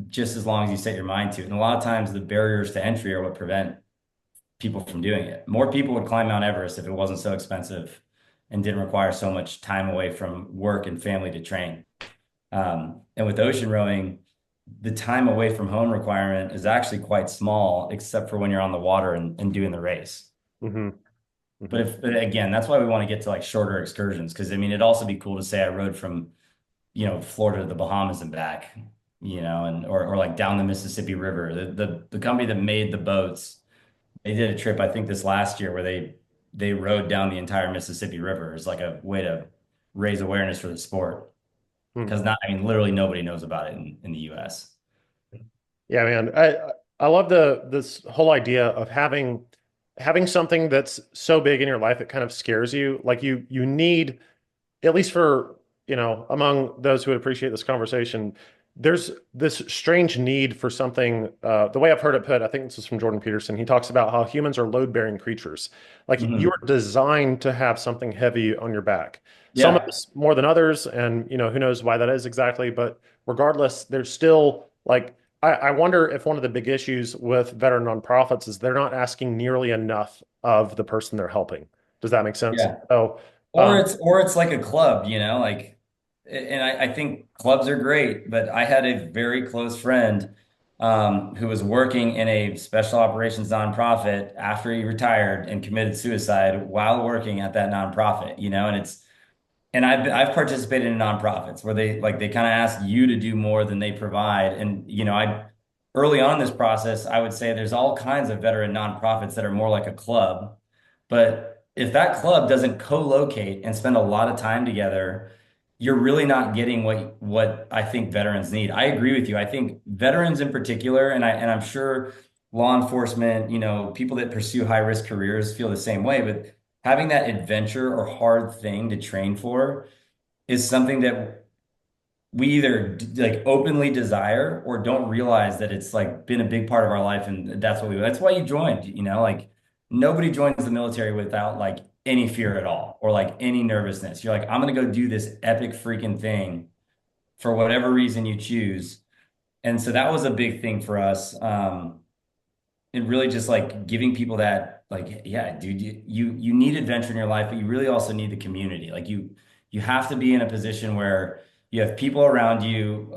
just as long as you set your mind to it. And a lot of times the barriers to entry are what prevent people from doing it. More people would climb Mount Everest if it wasn't so expensive and didn't require so much time away from work and family to train. And with ocean rowing, the time away from home requirement is actually quite small, except for when you're on the water and doing the race. Hmm. But Hmm. but again, that's why we want to get to like shorter excursions. Cause I mean, it'd also be cool to say I rode from, Florida to the Bahamas and back, and or like down the Mississippi River. The company that made the boats, they did a trip, I think this last year where they rode down the entire Mississippi River as like a way to raise awareness for the sport. Hmm. Because not, I mean, literally nobody knows about it in the US. Yeah, man. I love this whole idea of having something that's so big in your life it kind of scares you. Like you need, at least for, among those who would appreciate this conversation, there's this strange need for something. The way I've heard it put, I think this is from Jordan Peterson. He talks about how humans are load-bearing creatures. Like you Mhm. are designed to have something heavy on your back. Some of Yeah. us more than others, and who knows why that is exactly. But regardless, there's still like I wonder if one of the big issues with veteran nonprofits is they're not asking nearly enough of the person they're helping. Does that make sense? Yeah. So, Or um, it's like a club, like, and I think clubs are great, but I had a very close friend who was working in a special operations nonprofit after he retired and committed suicide while working at that nonprofit, and I've participated in nonprofits where they kind of ask you to do more than they provide. And I early on in this process, I would say there's all kinds of veteran nonprofits that are more like a club. But if that club doesn't co-locate and spend a lot of time together, you're really not getting what I think veterans need. I agree with you. I think veterans in particular, and I'm sure law enforcement, people that pursue high risk careers feel the same way, but having that adventure or hard thing to train for is something that we either like openly desire or don't realize that it's like been a big part of our life, and that's why you joined, like nobody joins the military without like any fear at all or like any nervousness. You're like, I'm gonna go do this epic freaking thing for whatever reason you choose. And so that was a big thing for us. And really just like giving people that like, yeah, dude, you need adventure in your life, but you really also need the community. Like you have to be in a position where you have people around you,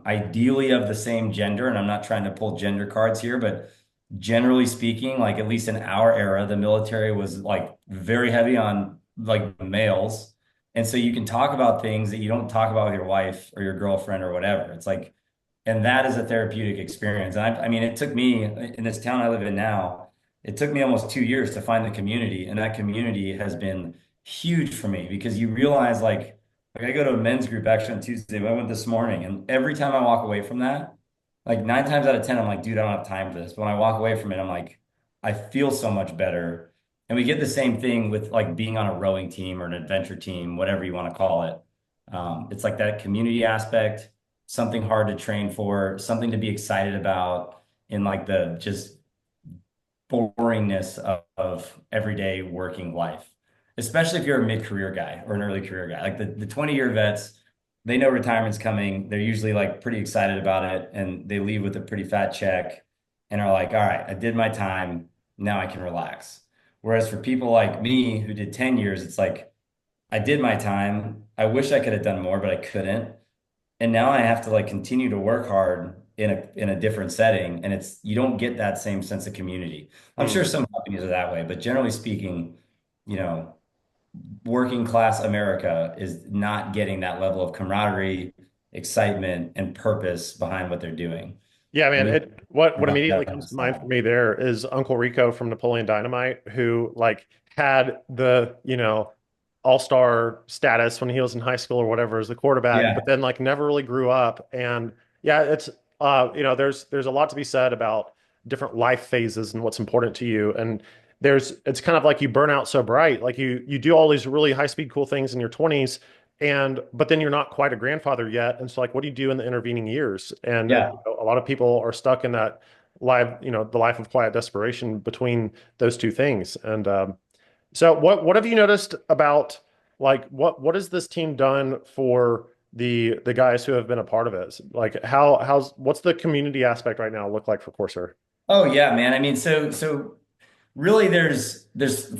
ideally of the same gender. And I'm not trying to pull gender cards here, but generally speaking, like at least in our era, the military was like very heavy on like males. And so you can talk about things that you don't talk about with your wife or your girlfriend or whatever. It's like, and that is a therapeutic experience. And I mean, it took me in this town I live in now, it took me almost 2 years to find the community. And that community has been huge for me because you realize like I go to a men's group actually on Tuesday, but I went this morning. And every time I walk away from that, like 9 times out of 10, I'm like, dude, I don't have time for this. But when I walk away from it, I'm like, I feel so much better. And we get the same thing with like being on a rowing team or an adventure team, whatever you want to call it. It's like that community aspect, something hard to train for, something to be excited about in like the just boringness of everyday working life, especially if you're a mid-career guy or an early career guy. Like the 20-year vets, they know retirement's coming. They're usually like pretty excited about it and they leave with a pretty fat check and are like, all right, I did my time. Now I can relax. Whereas for people like me who did 10 years, it's like, I did my time. I wish I could have done more, but I couldn't. And now I have to like continue to work hard in a different setting, and it's you don't get that same sense of community. I'm hmm. sure some companies are that way, but generally speaking, you know, working class America is not getting that level of camaraderie, excitement, and purpose behind what they're doing. Yeah, And man. we What knock immediately that out of comes the to mind for slide. me there is Uncle Rico from Napoleon Dynamite, who like had the, all-star status when he was in high school or whatever as the quarterback, but Yeah, then like never really grew up. And yeah, it's there's a lot to be said about different life phases and what's important to you. And it's kind of like you burn out so bright. Like you do all these really high-speed cool things in your 20s, and but then you're not quite a grandfather yet, and so like what do you do in the intervening years? And yeah. a lot of people are stuck in that the life of quiet desperation between those two things. And so what have you noticed about like what has this team done for the guys who have been a part of it? Like how's what's the community aspect right now look like for Corsair? Oh yeah, man. I mean, so really there's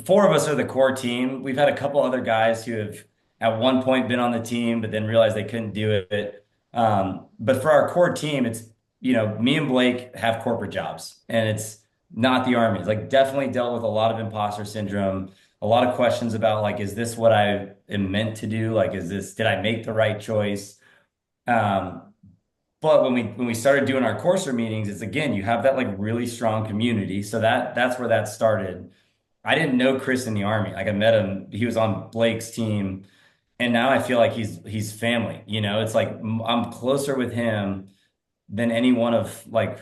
four of us are the core team. We've had a couple other guys who have at one point been on the team, but then realized they couldn't do it. But for our core team, it's me and Blake have corporate jobs, and it's not the army. It's like definitely dealt with a lot of imposter syndrome, a lot of questions about like, is this what I am meant to do? Like, did I make the right choice? Um, but when we started doing our Courser meetings, it's again, you have that like really strong community. So that's where that started. I didn't know Chris in the army. Like I met him, he was on Blake's team, and now I feel like he's family. It's like I'm closer with him than any one of like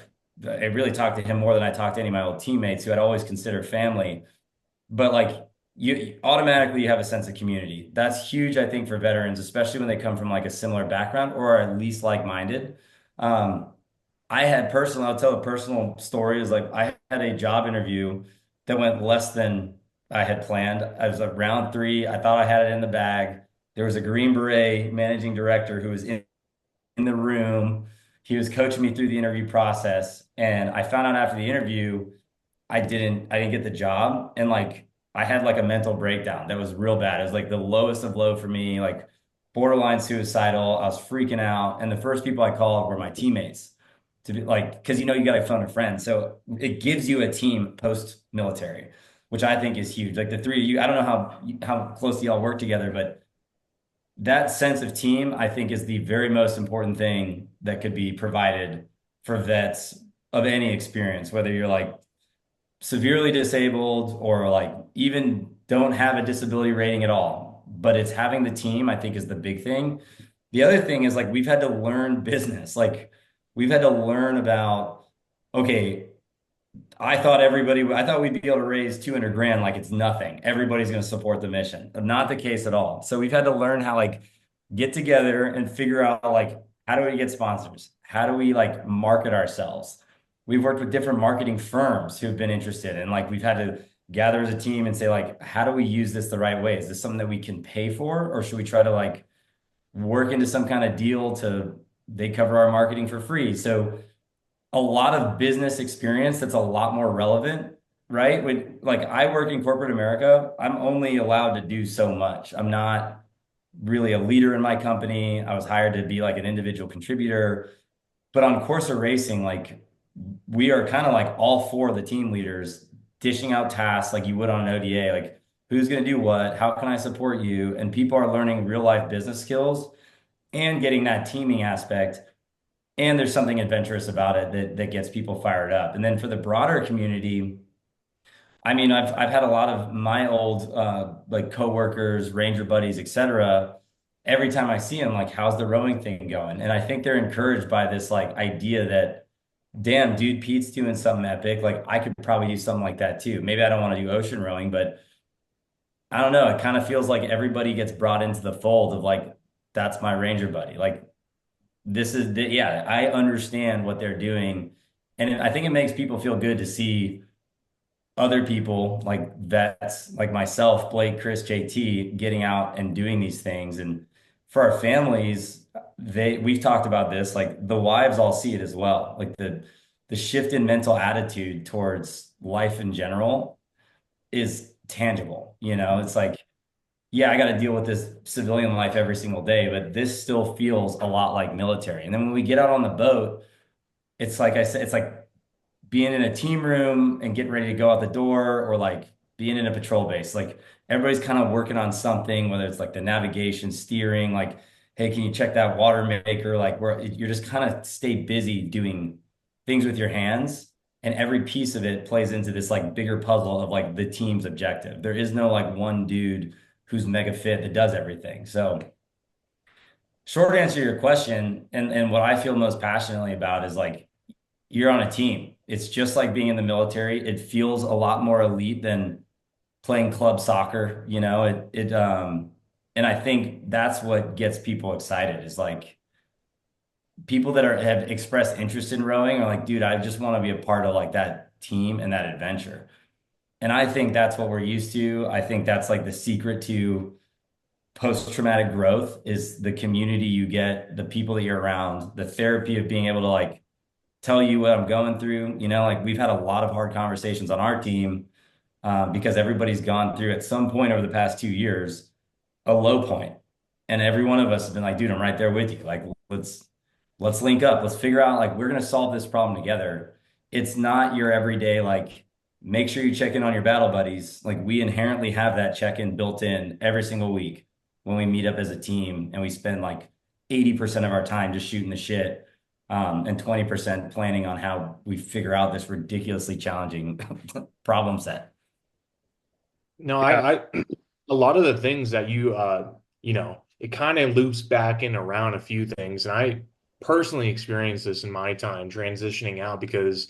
I really talked to him more than I talked to any of my old teammates who I'd always consider family. But like you automatically you have a sense of community. That's huge, I think, for veterans, especially when they come from like a similar background or are at least like-minded. Um, I had personally, I'll tell a personal story is like I had a job interview that went less than I had planned. I was like round three. I thought I had it in the bag. There was a Green Beret managing director who was in the room. He was coaching me through the interview process. And I found out after the interview I didn't get the job, and like I had like a mental breakdown that was real bad. It was like the lowest of low for me, like borderline suicidal. I was freaking out, and the first people I called were my teammates to be like, because you got to phone a friend, so it gives you a team post military, which I think is huge. Like the three of you, I don't know how closely y'all work together, but that sense of team I think is the very most important thing that could be provided for vets of any experience, whether you're like severely disabled or like even don't have a disability rating at all. But it's having the team, I think, is the big thing. The other thing is like we've had to learn business. Like we've had to learn about, okay, I thought we'd be able to raise 200 grand like it's nothing. Everybody's going to support the mission. Not the case at all. So we've had to learn how like get together and figure out like how do we get sponsors? How do we like market ourselves? We've worked with different marketing firms who've been interested and like we've had to gather as a team and say like how do we use this the right way? Is this something that we can pay for or should we try to like work into some kind of deal to they cover our marketing for free? So a lot of business experience that's a lot more relevant, right? When like I work in corporate America, I'm only allowed to do so much. I'm not really a leader in my company. I was hired to be like an individual contributor. But on Corsa Racing, like we are kind of like all four of the team leaders dishing out tasks like you would on an ODA, like who's going to do what, how can I support you? And people are learning real life business skills and getting that teaming aspect and there's something adventurous about it that gets people fired up. And then for the broader community, I mean, I've had a lot of my old like coworkers, ranger buddies, etc. Every time I see them, like, how's the rowing thing going? And I think they're encouraged by this like idea that, damn, dude, Pete's doing something epic. Like, I could probably do something like that too. Maybe I don't want to do ocean rowing, but I don't know. It kind of feels like everybody gets brought into the fold of like, that's my ranger buddy. Like, yeah, I understand what they're doing. And I think it makes people feel good to see other people like vets, like myself, Blake, Chris, JT, getting out and doing these things. And for our families, we've talked about this, like the wives all see it as well. Like the shift in mental attitude towards life in general is tangible. It's like, yeah, I got to deal with this civilian life every single day, but this still feels a lot like military. And then when we get out on the boat, it's like I said, it's like being in a team room and getting ready to go out the door, or like being in a patrol base. Like everybody's kind of working on something, whether it's like the navigation, steering, like, hey, can you check that water maker? Like where you're just kind of stay busy doing things with your hands. And every piece of it plays into this like bigger puzzle of like the team's objective. There is no like one dude who's mega fit that does everything. So short answer to your question, and what I feel most passionately about is like you're on a team. It's just like being in the military. It feels a lot more elite than playing club soccer, and I think that's what gets people excited is like people that have expressed interest in rowing are like, dude, I just want to be a part of like that team and that adventure. And I think that's what we're used to. I think that's like the secret to post-traumatic growth is the community you get, the people that you're around, the therapy of being able to like tell you what I'm going through. Like we've had a lot of hard conversations on our team because everybody's gone through at some point over the past 2 years a low point. And every one of us has been like, dude, I'm right there with you. Like, let's link up. Let's figure out like we're gonna solve this problem together. It's not your everyday like make sure you check in on your battle buddies. Like we inherently have that check-in built in every single week when we meet up as a team and we spend like 80% of our time just shooting the shit. And 20% planning on how we figure out this ridiculously challenging problem set. No, Yeah. a lot of the things that it kind of loops back and around a few things. And I personally experienced this in my time transitioning out because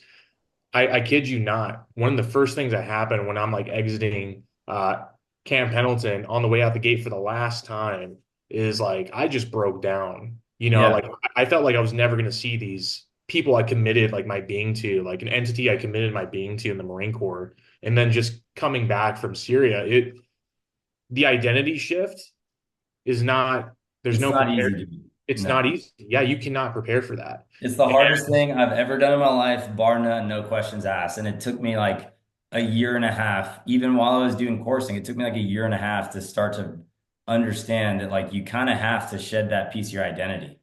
I kid you not, one of the first things that happened when I'm like exiting Camp Pendleton on the way out the gate for the last time is like I just broke down. Yeah. Like I felt like I was never going to see these people I committed like my being to, like an entity I committed my being to in the Marine Corps. And then just coming back from Syria, the identity shift is not, there's It's no not prepare. easy to do. It's not No. easy. Yeah, you cannot prepare for that. It's the And hardest thing I've ever done in my life, bar none, no questions asked. And it took me like a year and a half, even while I was doing coursing, it took me like a year and a half to start to understand that like you kind of have to shed that piece of your identity,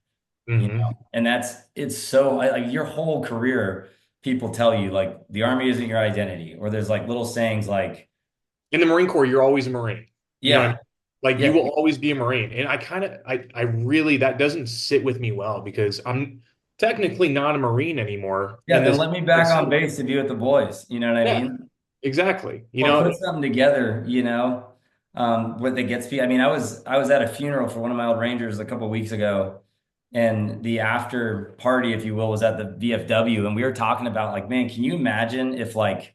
Mhm. And it's so like your whole career, people tell you like the army isn't your identity, or there's like little sayings like, In the Marine Corps, you're always a Marine. You know what I mean? yeah, Like you yeah, will always be a Marine. And I really, that doesn't sit with me well because I'm technically not a Marine anymore yeah, in then this. let me back on base to be with the boys. You know what I Yeah, mean? exactly. Or put something together, where that gets people. I mean, I was at a funeral for one of my old Rangers a couple of weeks ago, and the after party, if you will, was at the VFW, and we were talking about like, man, can you imagine if like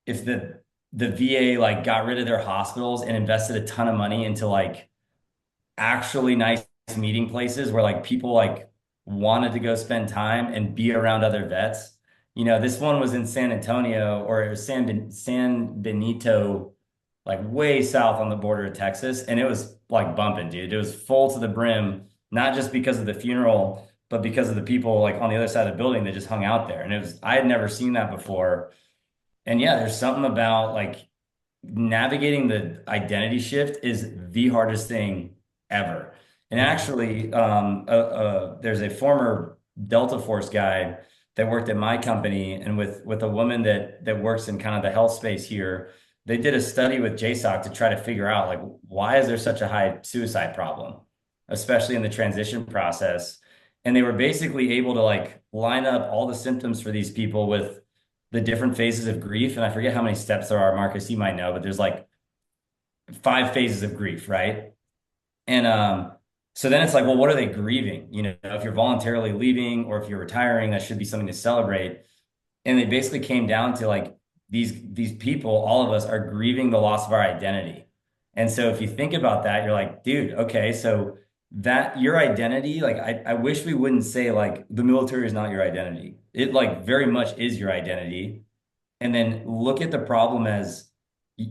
if the VA like got rid of their hospitals and invested a ton of money into like actually nice meeting places where like people like wanted to go spend time and be around other vets. This one was in San Antonio or it was San Benito, like way south on the border of Texas, and it was like bumping, dude. It was full to the brim, not just because of the funeral, but because of the people like on the other side of the building that just hung out there. And I had never seen that before. And yeah, there's something about like navigating the identity shift is the hardest thing ever. And actually, there's a former Delta Force guy that worked at my company, and with a woman that works in kind of the health space here. They did a study with JSOC to try to figure out like why is there such a high suicide problem, especially in the transition process. And they were basically able to like line up all the symptoms for these people with the different phases of grief. And I forget how many steps there are, Marcus, you might know, but there's like 5 phases of grief, right? And so then it's like, well, what are they grieving? If you're voluntarily leaving or if you're retiring, that should be something to celebrate. And they basically came down to like these people, all of us are grieving the loss of our identity. And so if you think about that, you're like, dude, okay, so that your identity, like I wish we wouldn't say like the military is not your identity. It like very much is your identity. And then look at the problem as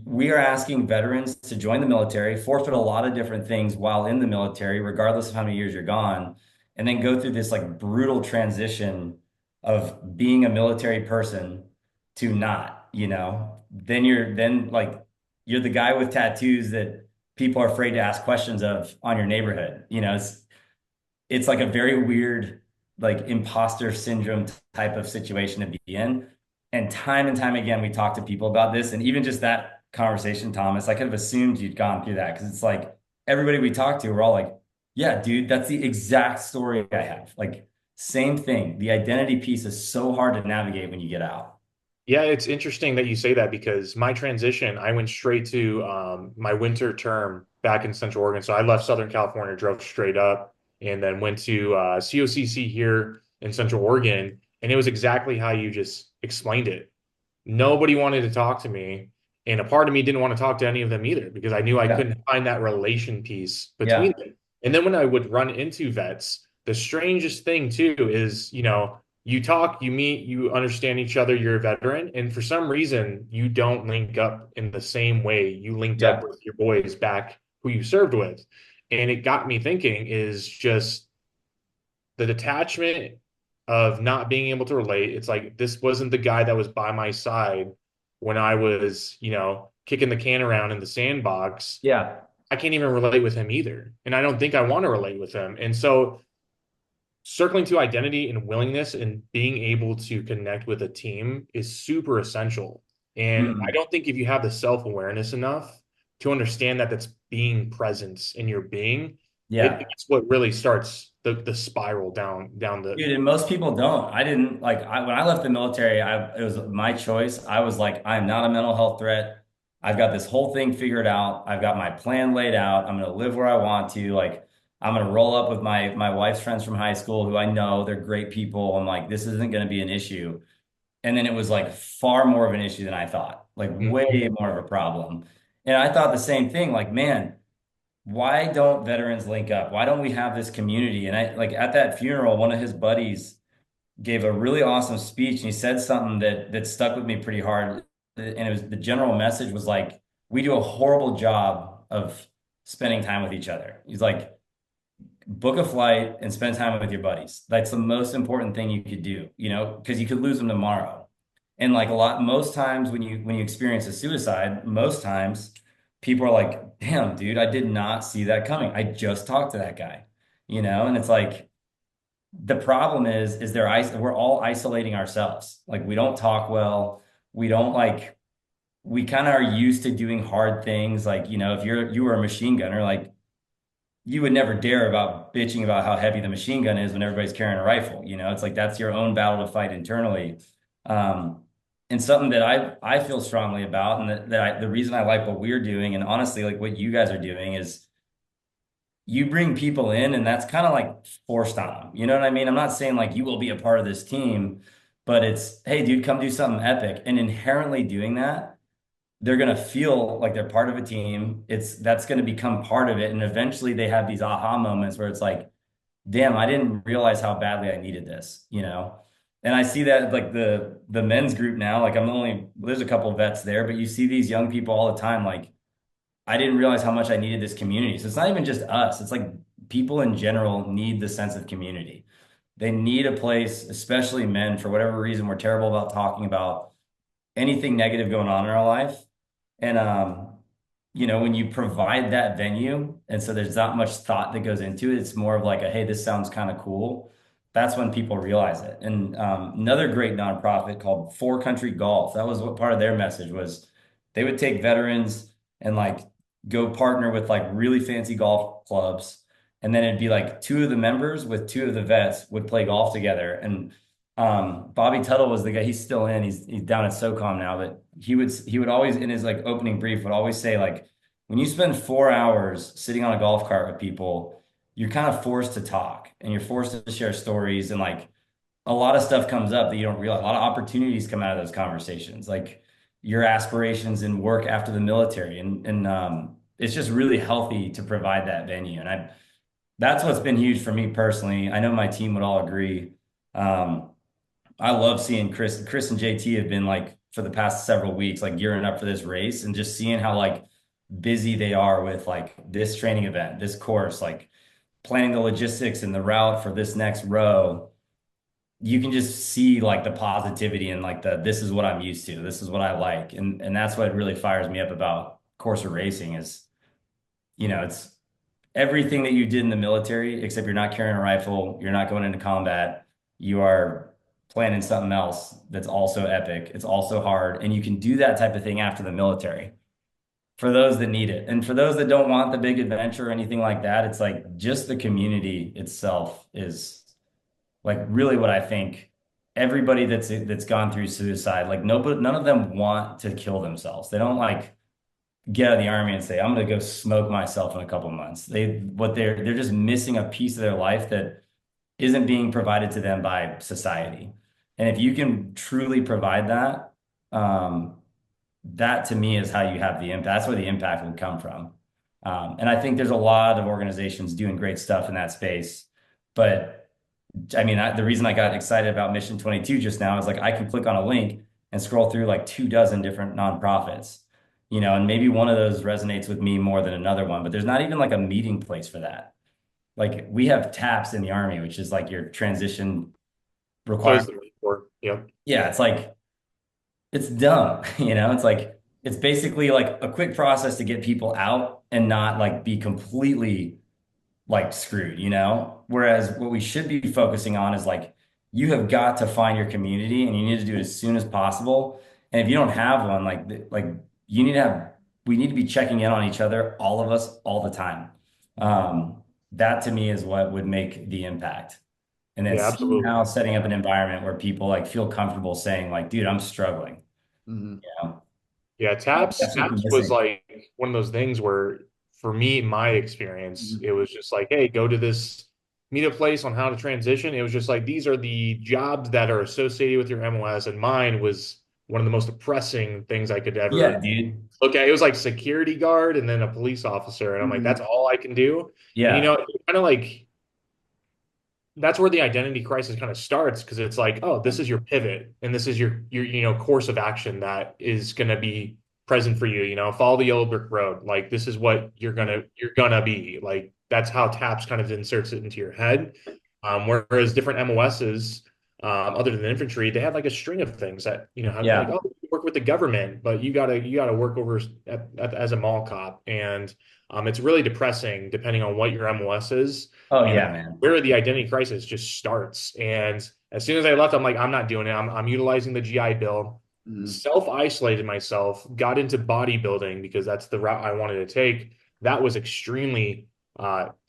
we are asking veterans to join the military, forfeit a lot of different things while in the military, regardless of how many years you're gone, and then go through this like brutal transition of being a military person to not, then like you're the guy with tattoos that people are afraid to ask questions of on your neighborhood. It's like a very weird, like imposter syndrome type of situation to be in. And time again, we talk to people about this. And even just that conversation, Thomas, I could have assumed you'd gone through that because it's like everybody we talk to, we're all like, yeah, dude, that's the exact story I have. Like, same thing. The identity piece is so hard to navigate when you get out. Yeah, it's interesting that you say that because my transition, I went straight to my winter term back in Central Oregon. So I left Southern California, drove straight up, and then went to COCC here in Central Oregon. And it was exactly how you just explained it. Nobody wanted to talk to me. And a part of me didn't want to talk to any of them either because I knew I Yeah. couldn't find that relation piece between Yeah. them. And then when I would run into vets, the strangest thing too is, you talk, you meet, you understand each other, you're a veteran, and for some reason you don't link up in the same way you linked up Yeah. with your boys back who you served with. And it got me thinking is just the detachment of not being able to relate. It's like this wasn't the guy that was by my side when I was, kicking the can around in the sandbox. Yeah. I can't even relate with him either. And I don't think I want to relate with him. And so circling to identity and willingness and being able to connect with a team is super essential. And I Mhm. don't think if you have the self-awareness enough to understand that that's being presence in your being, Yeah. it's what really starts the spiral down the Dude, and most people don't. I didn't like when I left the military, it was my choice. I was like, I'm not a mental health threat. I've got this whole thing figured out. I've got my plan laid out. I'm gonna live where I want to. Like, I'm gonna roll up with my wife's friends from high school who I know they're great people. I'm like, this isn't gonna be an issue. And then it was like far more of an issue than I thought, like Mhm. way more of a problem. And I thought the same thing, like, man, why don't veterans link up? Why don't we have this community? And I like at that funeral, one of his buddies gave a really awesome speech and he said something that stuck with me pretty hard. And it was the general message was like, we do a horrible job of spending time with each other. He's like, book a flight and spend time with your buddies. That's the most important thing you could do, because you could lose them tomorrow. And like most times when you experience a suicide, most times people are like, damn, dude, I did not see that coming. I just talked to that guy, and it's like, the problem is we're all isolating ourselves. Like we don't talk well. We don't like we kind of are used to doing hard things. Like, if you were a machine gunner, like you would never dare about bitching about how heavy the machine gun is when everybody's carrying a rifle. It's like that's your own battle to fight internally. Um, and something that I feel strongly about, and the reason I like what we're doing, and honestly, like what you guys are doing is you bring people in and that's kind of like forced on them. You know what I mean? I'm not saying like you will be a part of this team, but it's, hey, dude, come do something epic. And inherently doing that, they're going to feel like they're part of a team. That's going to become part of it. And eventually they have these aha moments where it's like, damn, I didn't realize how badly I needed this. And I see that like the men's group now, like there's a couple of vets there, but you see these young people all the time, like, I didn't realize how much I needed this community. So it's not even just us. It's like people in general need the sense of community. They need a place, especially men, for whatever reason, we're terrible about talking about anything negative going on in our life. And when you provide that venue, and so there's not much thought that goes into it, it's more of like a, hey, this sounds kind of cool. That's when people realize it. And another great nonprofit called Four Country Golf, that was what part of their message was they would take veterans and like go partner with like really fancy golf clubs. And then it'd be like two of the members with two of the vets would play golf together. And Bobby Tuttle was the guy. He's still in. He's down at SOCOM now, but he would always in his like opening brief would always say like when you spend 4 hours sitting on a golf cart with people, you're kind of forced to talk and you're forced to share stories and like a lot of stuff comes up that you don't realize. A lot of opportunities come out of those conversations, like your aspirations in work after the military, and it's just really healthy to provide that venue. And that's what's been huge for me personally. I know my team would all agree. Um, I love seeing Chris and JT have been like for the past several weeks, like gearing up for this race and just seeing how like busy they are with like this training event, this course, like planning the logistics and the route for this next row. You can just see like the positivity and like this is what I'm used to. This is what I like. And that's what really fires me up about course racing is, it's everything that you did in the military, except you're not carrying a rifle, you're not going into combat, you are planning something else that's also epic. It's also hard. And you can do that type of thing after the military for those that need it. And for those that don't want the big adventure or anything like that, it's like just the community itself is like really what I think everybody that's gone through suicide, like nobody, none of them want to kill themselves. They don't like get out of the army and say, I'm gonna go smoke myself in a couple months. They're just missing a piece of their life that isn't being provided to them by society. And if you can truly provide that, um, that to me is how you have the impact. That's where the impact will come from. And I think there's a lot of organizations doing great stuff in that space. But I mean, the reason I got excited about Mission 22 just now is like I can click on a link and scroll through like 24 different nonprofits. and maybe one of those resonates with me more than another one, but there's not even like a meeting place for that. Like we have TAPS in the Army, which is like your transition So is requirement. the Marine Corps. Yep. Yeah, it's like it's dumb, it's like it's basically like a quick process to get people out and not like be completely like screwed, Whereas what we should be focusing on is like you have got to find your community and you need to do it as soon as possible. And if you don't have one, like you need to have we need to be checking in on each other, all of us, all the time. That to me is what would make the impact. And then Yeah, somehow absolutely. setting up an environment where people like feel comfortable saying like, dude, I'm struggling. Mhm. You know? Yeah, That's what's Taps was missing. like one of those things where, for me, my experience, Mhm. it was just like, hey, go to this meet a place on how to transition. It was just like these are the jobs that are associated with your MLS, and mine was one of the most depressing things I could Yeah, ever dude. look at. It was like security guard and then a police officer, and I'm like, that's Mhm. all I can do. And Yeah. kind of like that's where the identity crisis kind of starts because it's like, oh, this is your pivot and this is your course of action that is going to be present for you. Follow the yellow brick road. Like this is what you're gonna be. Like that's how TAPS kind of inserts it into your head. Whereas different MOSs, other than infantry, they have like a string of things that have like, Yeah. oh, you work with the government, but you gotta work over as a mall cop, and it's really depressing depending on what your MOS is Oh and yeah, man. where the identity crisis just starts. And as soon as I left, I'm like, I'm not doing it. I'm utilizing the GI Bill, Mhm. self-isolated myself, got into bodybuilding because that's the route I wanted to take. That was extremely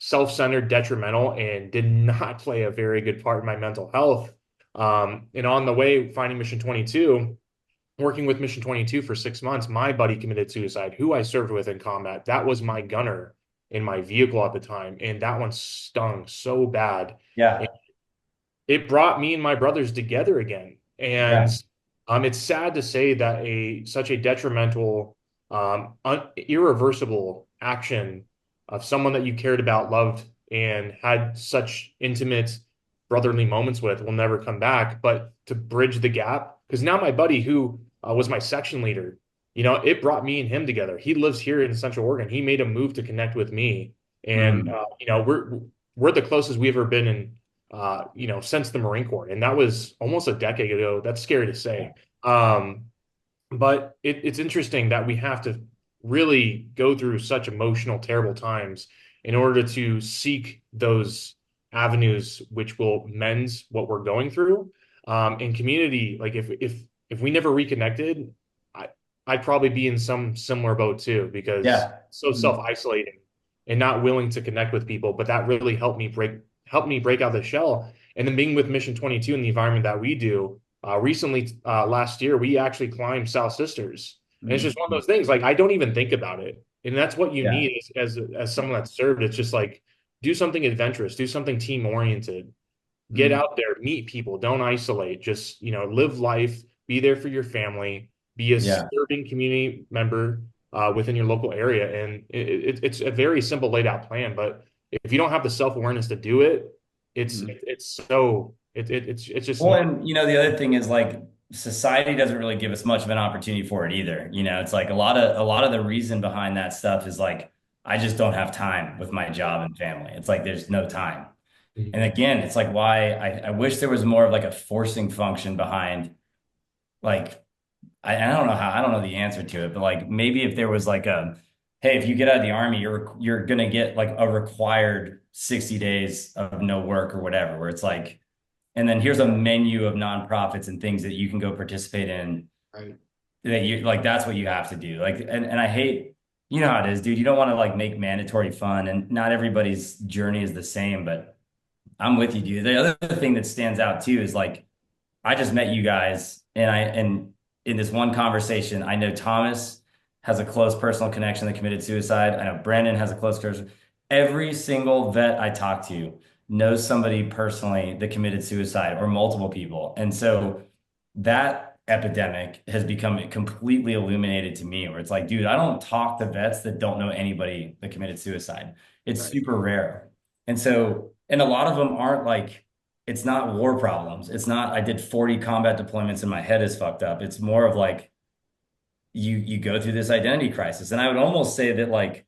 self-centered, detrimental, and did not play a very good part in my mental health. And on the way, finding Mission 22, working with Mission 22 for 6 months, my buddy committed suicide, who I served with in combat. That was my gunner in my vehicle at the time. And that one stung so bad. Yeah. It brought me and my brothers together again. And Yeah. it's sad to say that such a detrimental, irreversible action of someone that you cared about, loved, and had such intimate brotherly moments with will never come back. But to bridge the gap, because now my buddy who was my section leader, it brought me and him together. He lives here in Central Oregon. He made a move to connect with me, and Mhm. we're the closest we've ever been in since the Marine Corps. And that was almost a decade ago. That's scary to say. Um, but it's interesting that we have to really go through such emotional, terrible times in order to seek those avenues which will mend what we're going through. In community, like if we never reconnected, I, I'd probably be in some similar boat too, because Yeah. so Mhm. self-isolating and not willing to connect with people. But that really helped me break out the shell. And then being with Mission 22 in the environment that we do, recently, last year, we actually climbed South Sisters. And it's just one of Mhm. those things, like I don't even think about it. And that's what you Yeah. need as someone that's served. It's just like do something adventurous, do something team oriented, get Mhm. out there, meet people, don't isolate, just live life, be there for your family, be a Yeah. serving community member within your local area. And it's a very simple laid out plan, but if you don't have the self-awareness to do it, Mhm. it's just Well, not. and the other thing is like society doesn't really give us much of an opportunity for it either. It's like a lot of the reason behind that stuff is like I just don't have time with my job and family. It's like there's no time. And Mhm. again, it's like why I wish there was more of like a forcing function behind like I don't know how I don't know the answer to it, but like maybe if there was like hey, if you get out of the army, you're gonna get like a required 60 days of no work or whatever, where it's like, and then here's a menu of nonprofits and things that you can go participate in Right. that you like that's what you have to do. Like and I hate, you know how it is, dude. You don't want to like make mandatory fun and not everybody's journey is the same, but I'm with you, dude. The other thing that stands out too is like I just met you guys, and in this one conversation, I know Thomas has a close personal connection that committed suicide. I know Brandon has a close connection. Every single vet I talk to knows somebody personally that committed suicide or multiple people. And so that epidemic has become completely illuminated to me, where it's like, dude, I don't talk to vets that don't know anybody that committed suicide. It's Right. super rare. And so, and a lot of them aren't like, it's not war problems. It's not, I did 40 combat deployments and my head is fucked up. It's more of like, you go through this identity crisis. And I would almost say that like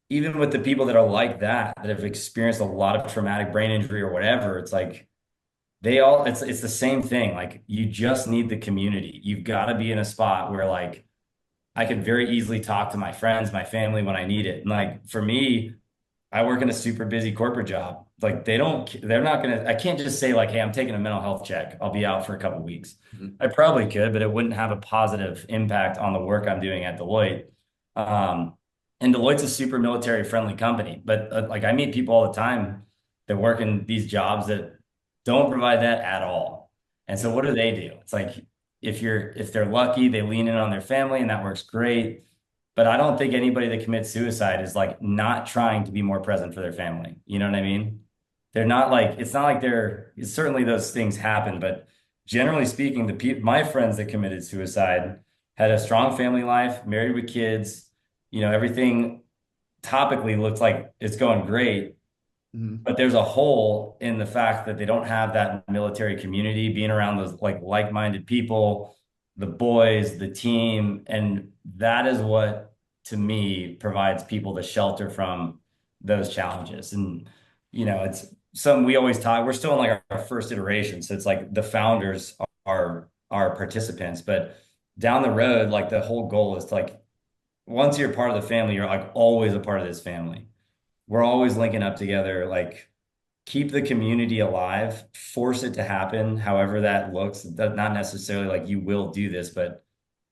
even with the people that are like that have experienced a lot of traumatic brain injury or whatever, it's like they all it's the same thing. Like you just need the community. You've got to be in a spot where like I can very easily talk to my friends, my family when I need it. And like for me, I work in a super busy corporate job. Like they're not gonna, I can't just say like, hey, I'm taking a mental health check. I'll be out for a couple weeks. Mhm. I probably could, but it wouldn't have a positive impact on the work I'm doing at Deloitte. Um, and Deloitte's a super military friendly company, but like I meet people all the time that work in these jobs that don't provide that at all. And so what do they do? It's like if they're lucky, they lean in on their family and that works great. But I don't think anybody that commits suicide is like not trying to be more present for their family. You know what I mean? They're not like it's not like certainly those things happen, but generally speaking, my friends that committed suicide had a strong family life, married with kids, everything topically looked like it's going great, Mhm. but there's a hole in the fact that they don't have that military community, being around those like-minded people, the boys, the team, and that is what to me provides people the shelter from those challenges. And it's something we always talk. We're still in like our first iteration, so it's like the founders are participants, but down the road, like the whole goal is to like once you're part of the family, you're like always a part of this family. We're always linking up together, like keep the community alive, force it to happen, however that looks. Not necessarily like you will do this, but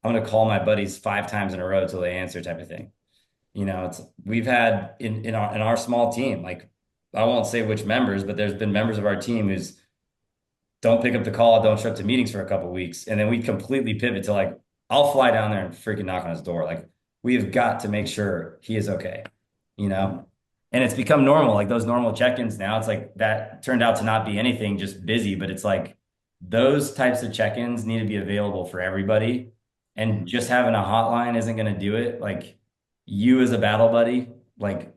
I'm gonna call my buddies 5 times in a row till they answer type of thing. It's we've had in our small team, like I won't say which members, but there's been members of our team who's don't pick up the call, don't show up to meetings for a couple weeks, and then we completely pivot to like I'll fly down there and freaking knock on his door. Like we have got to make sure he is okay, you know. And it's become normal, like those normal check-ins now. It's like that turned out to not be anything, just busy, but it's like those types of check-ins need to be available for everybody. And Mhm. just having a hotline isn't going to do it. Like you as a battle buddy, like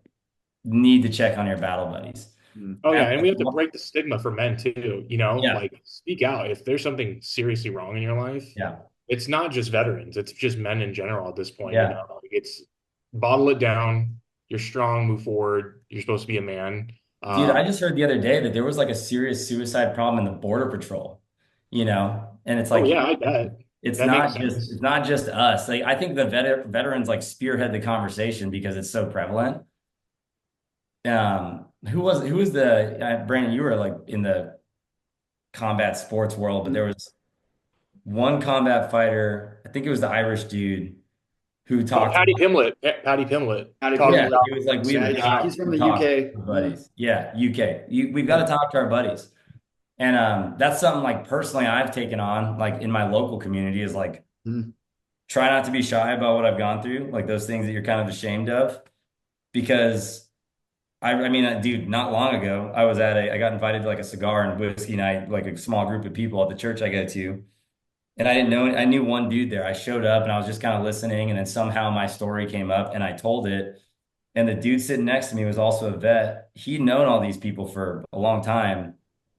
need to check on your battle buddies. Mhm. Oh And yeah, and we have to break the stigma for men too, yeah, like speak out if there's something seriously wrong in your life. yeah, It's not just veterans, it's just men in general at this point, yeah. Like it's bottle it down, you're strong, move forward, you're supposed to be a man. Dude, I Um, just heard the other day that there was like a serious suicide problem in the Border Patrol, and it's oh like yeah, I bet. it's That makes not just it's sense. not just us. Like I think the veterans like spearhead the conversation because it's so prevalent. Who was the Brandon? You were like in the combat sports world, but there was one combat fighter. I think it was the Irish dude who Oh, talked Patty Pimlet Patty talked Yeah, Pimblett. about he was like, we Yeah, have speaking got he's out. from to the talk UK. to Yeah. buddies. Yeah, UK. We've got to Yeah. talk to our buddies. And that's something like personally I've taken on, like in my local community, is like Mhm. try not to be shy about what I've gone through, like those things that you're kind of ashamed of. Because I mean, dude, not long ago, I got invited to like a cigar and whiskey night, like a small group of people at the church I go to. And I knew one dude there. I showed up and I was just kind of listening. And then somehow my story came up and I told it. And the dude sitting next to me was also a vet. He'd known all these people for a long time.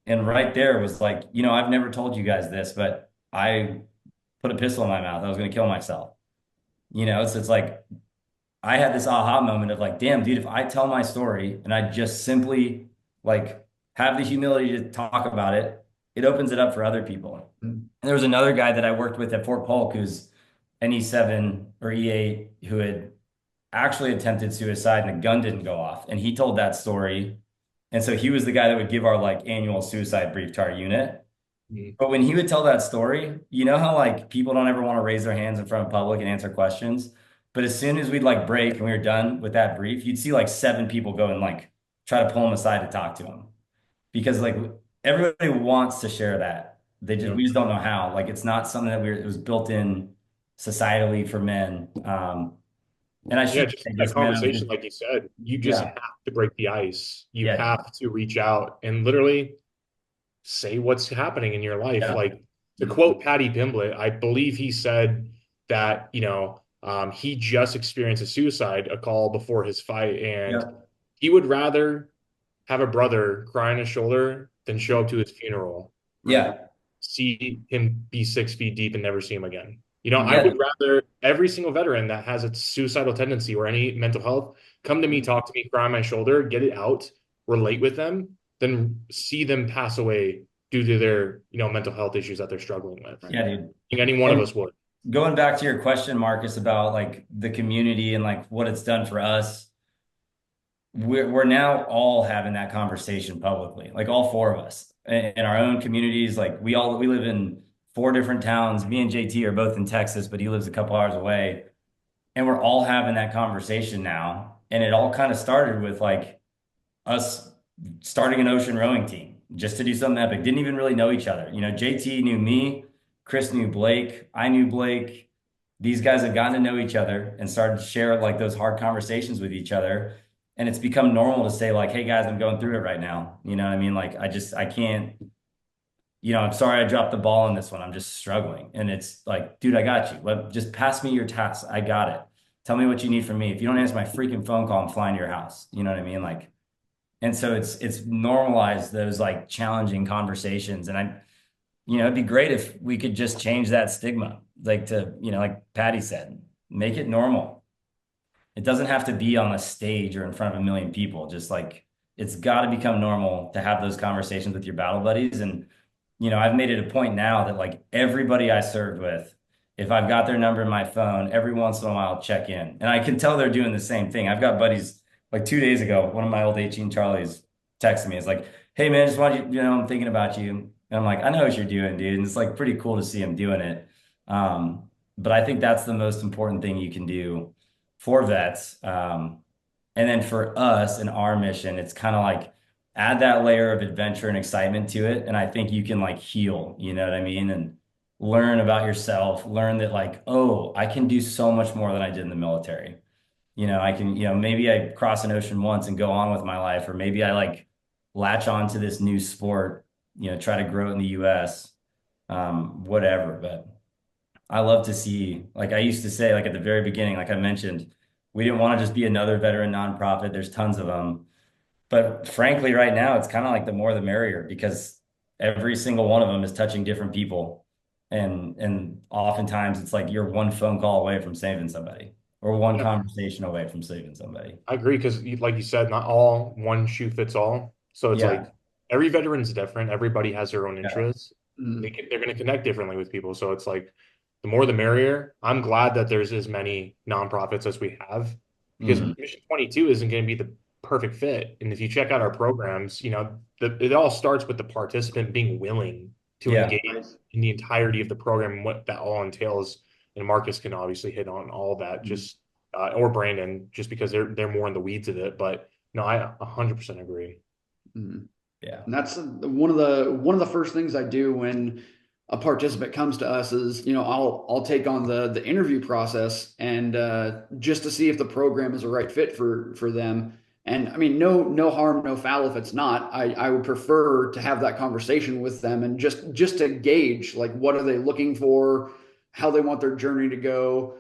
And right there was like, I've never told you guys this, but I put a pistol in my mouth. I was going to kill myself. So it's like, I had this aha moment of like, damn, dude, if I tell my story and I just simply like have the humility to talk about it, it opens it up for other people. Mhm. And there was another guy that I worked with at Fort Polk who's an E7 or E8 who had actually attempted suicide and the gun didn't go off. And he told that story. And so he was the guy that would give our like annual suicide brief to our unit. Mhm. But when he would tell that story, you know how like people don't ever want to raise their hands in front of public and answer questions. But as soon as we'd like break and we were done with that brief, you'd see like 7 people go and like try to pull him aside to talk to him because like everybody wants to share that. Yeah. We just don't know how. Like it's not something that it was built in societally for men. And I Yeah, should just say that this, man. conversation, like you said, you just Yeah, have to break the ice. You yeah, have to reach out and literally say what's happening in your life. yeah, Like to quote Patty Pimblett, I believe he said that, he just experienced a suicide, a call before his fight, and yeah, he would rather have a brother cry on his shoulder than show up to his funeral, Right. yeah. see him be 6 feet deep and never see him again. I Yeah, would rather every single veteran that has a suicidal tendency or any mental health come to me, talk to me, cry on my shoulder, get it out, relate with them, than see them pass away due to their, mental health issues that they're struggling with. I Right. yeah, dude. think any one of And us would. going back to your question, Marcus, about like the community and like what it's done for us, we're now all having that conversation publicly, like all four of us in our own communities. Like we live in four different towns. Me and JT are both in Texas, but he lives a couple hours away, and we're all having that conversation now. And it all kind of started with like us starting an ocean rowing team just to do something epic. Didn't even really know each other. JT knew me, Chris knew Blake, I knew Blake. These guys had gotten to know each other and started to share like those hard conversations with each other. And it's become normal to say, like, hey guys, I'm going through it right now. You know what I mean? Like, I can't, I'm sorry I dropped the ball on this one. I'm just struggling. And it's like, dude, I got you. Just pass me your tasks. I got it. Tell me what you need from me. If you don't answer my freaking phone call, I'm flying to your house. You know what I mean? Like, and so it's normalized those like challenging conversations. And it'd be great if we could just change that stigma, like like Patty said, make it normal. It doesn't have to be on a stage or in front of a million people. Just like it's got to become normal to have those conversations with your battle buddies. And, I've made it a point now that like everybody I served with, if I've got their number in my phone, every once in a while I'll check in. And I can tell they're doing the same thing. I've got buddies like 2 days ago, one of my old 18 Charlies texted me. It's like, hey man, just want you, I'm thinking about you. And I'm like, I know what you're doing, dude. And it's like pretty cool to see him doing it. But I think that's the most important thing you can do for vets. And then for us in our mission, it's kind of like add that layer of adventure and excitement to it. And I think you can like heal, you know what I mean? And learn about yourself, learn that like, oh, I can do so much more than I did in the military. I can, maybe I cross an ocean once and go on with my life, or maybe I like latch on to this new sport, try to grow it in the US, whatever. But I love to see, like I used to say, like at the very beginning, like I mentioned, we didn't want to just be another veteran nonprofit. There's tons of them. But frankly, right now, it's kind of like the more the merrier because every single one of them is touching different people. And oftentimes it's like you're one phone call away from saving somebody or one Yeah, conversation away from saving somebody. I agree because, like you said, not all one shoe fits all. So it's Yeah. like every veteran's different. Everybody has their own Yeah. interests. Mm. They're going to connect differently with people. So it's like the more the merrier. I'm glad that there's as many nonprofits as we have because Hmm. Mission 22 isn't going to be the perfect fit. And if you check out our programs, it all starts with the participant being willing to Yeah. engage in the entirety of the program and what that all entails. And Marcus can obviously hit on all that, just or Brandon, just because they're more in the weeds of it. But no, I 100% agree. Mm. Yeah. And that's one of the first things I do when a participant comes to us is, I'll take on the interview process and just to see if the program is a right fit for them. And I mean, no harm, no foul if it's not. I would prefer to have that conversation with them and just to gauge like what are they looking for, how they want their journey to go.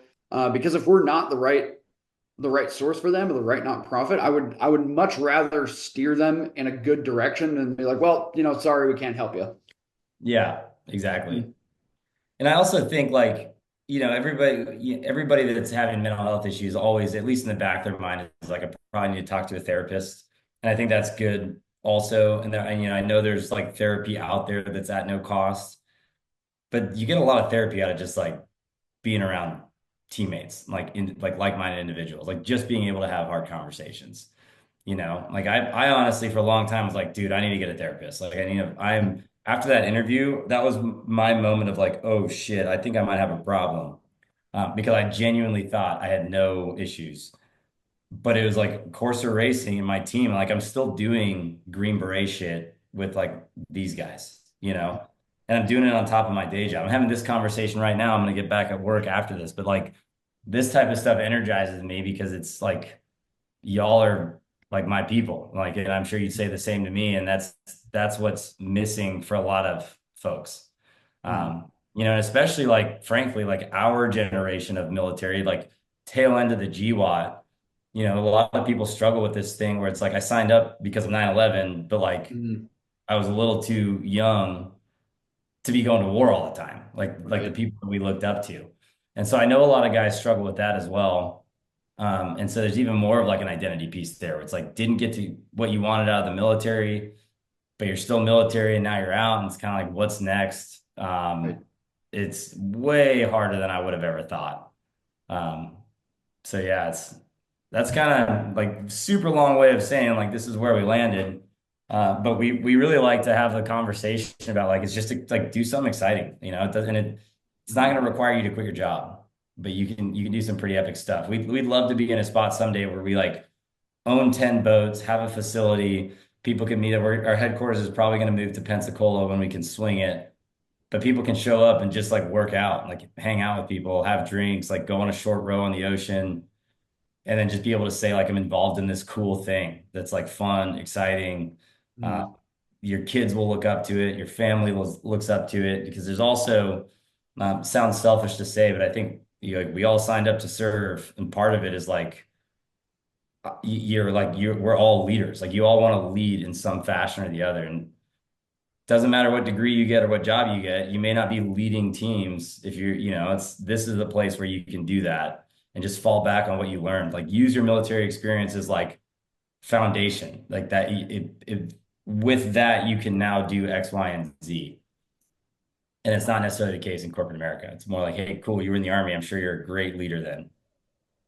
Because if we're not the right source for them or the right nonprofit, I would much rather steer them in a good direction and be like, well, sorry, we can't help you. Yeah, exactly. And I also think like, everybody that's having mental health issues always, at least in the back of their mind, is like, I probably need to talk to a therapist. And I think that's good also. And I know there's like therapy out there that's at no cost, but you get a lot of therapy out of just like being around teammates, like-minded individuals, like just being able to have hard conversations. Like I honestly for a long time was like, dude, I need to get a therapist. Like I'm after that interview, that was my moment of like, oh shit, I think I might have a problem. Because I genuinely thought I had no issues. But it was like Corsa Racing and my team, like I'm still doing Green Beret shit with like these guys. And I'm doing it on top of my day job. I'm having this conversation right now. I'm gonna get back at work after this, but like this type of stuff energizes me because it's like y'all are like my people. Like, and I'm sure you'd say the same to me. And that's what's missing for a lot of folks. Mhm. And especially like, frankly, like our generation of military, like tail end of the GWAT, a lot of people struggle with this thing where it's like I signed up because of 9/11, but like Mhm. I was a little too young to be going to war all the time, like the Right. people that we looked up to. And so I know a lot of guys struggle with that as well. And so there's even more of like an identity piece there. Where it's like didn't get to what you wanted out of the military, but you're still military and now you're out, and it's kind of like what's next. Right. It's way harder than I would have ever thought. Um, so yeah, that's kind of like super long way of saying like this is where we landed. But we really like to have the conversation about like it's just to like do something exciting, you know. It doesn't it's not going to require you to quit your job, but you can do some pretty epic stuff. We'd love to be in a spot someday where we like own 10 boats, have a facility, people can meet up. Our headquarters is probably going to move to Pensacola when we can swing it, but people can show up and just like work out, like hang out with people, have drinks, like go on a short row on the ocean, and then just be able to say like I'm involved in this cool thing that's like fun, exciting. Uh, Mm. your kids will look up to it, your family looks up to it, because there's also sounds selfish to say, but I think like we all signed up to serve, and part of it is like you're we're all leaders. Like you all want to lead in some fashion or the other, and doesn't matter what degree you get or what job you get, you may not be leading teams if you're, it's this is the place where you can do that and just fall back on what you learned. Like use your military experience as like foundation, like that. With that, you can now do X, Y, and Z. And it's not necessarily the case in corporate America. It's more like, hey, cool, you were in the army. I'm sure you're a great leader then.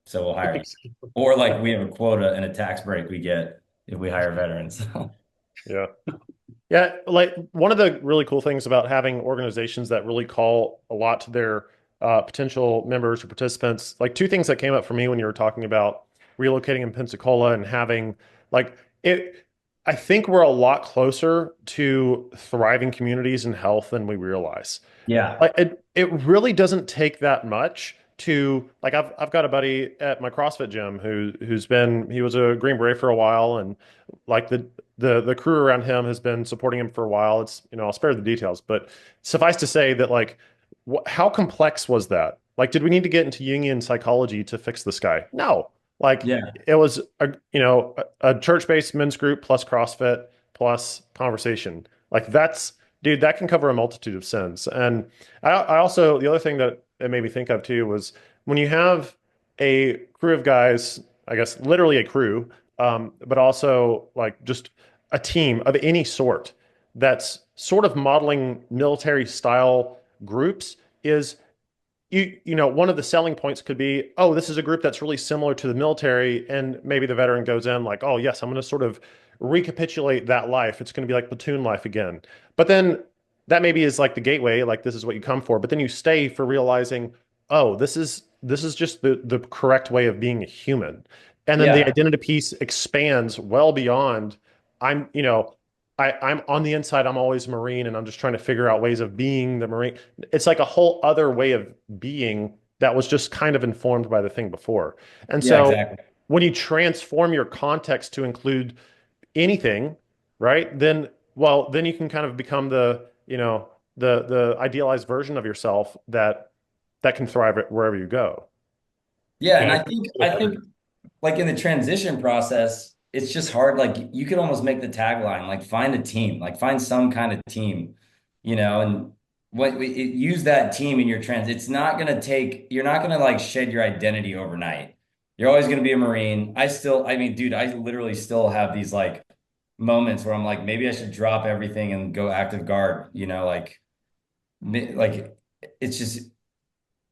So we'll hire you. Or like we have a quota and a tax break we get if we hire veterans. Yeah. Yeah, like one of the really cool things about having organizations that really call a lot to their potential members or participants, like two things that came up for me when you were talking about relocating in Pensacola and having like it, I think we're a lot closer to thriving communities and health than we realize. Yeah. Like it really doesn't take that much to like I've got a buddy at my CrossFit gym who's been he was a Green Beret for a while, and like the crew around him has been supporting him for a while. It's, I'll spare the details, but suffice to say that like how complex was that? Like, did we need to get into Jungian psychology to fix this guy? No. Like Yeah. it was a church-based men's group plus CrossFit plus conversation. Like that's dude, that can cover a multitude of sins. And I also, the other thing that it made me think of too was when you have a crew of guys, I guess literally a crew, but also like just a team of any sort that's sort of modeling military style groups is one of the selling points could be, oh, this is a group that's really similar to the military, and maybe the veteran goes in like, oh yes, I'm going to sort of recapitulate that life. It's going to be like platoon life again. But then that maybe is like the gateway, like this is what you come for. But then you stay for realizing, oh, this is just the correct way of being a human. And then the Yeah. identity piece expands well beyond I'm, I'm on the inside, I'm always a Marine and I'm just trying to figure out ways of being the Marine. It's like a whole other way of being that was just kind of informed by the thing before. And Yeah, so exactly. when you transform your context to include anything, right? Then you can kind of become the idealized version of yourself that can thrive wherever you go. Yeah, and Yeah, I think like in the transition process, it's just hard. Like you could almost make the tagline like find a team, like find some kind of team, and use that team in your trans. It's not gonna take. You're not gonna like shed your identity overnight. You're always gonna be a Marine. I mean, dude, I literally still have these like moments where I'm like, maybe I should drop everything and go active guard. Like it's just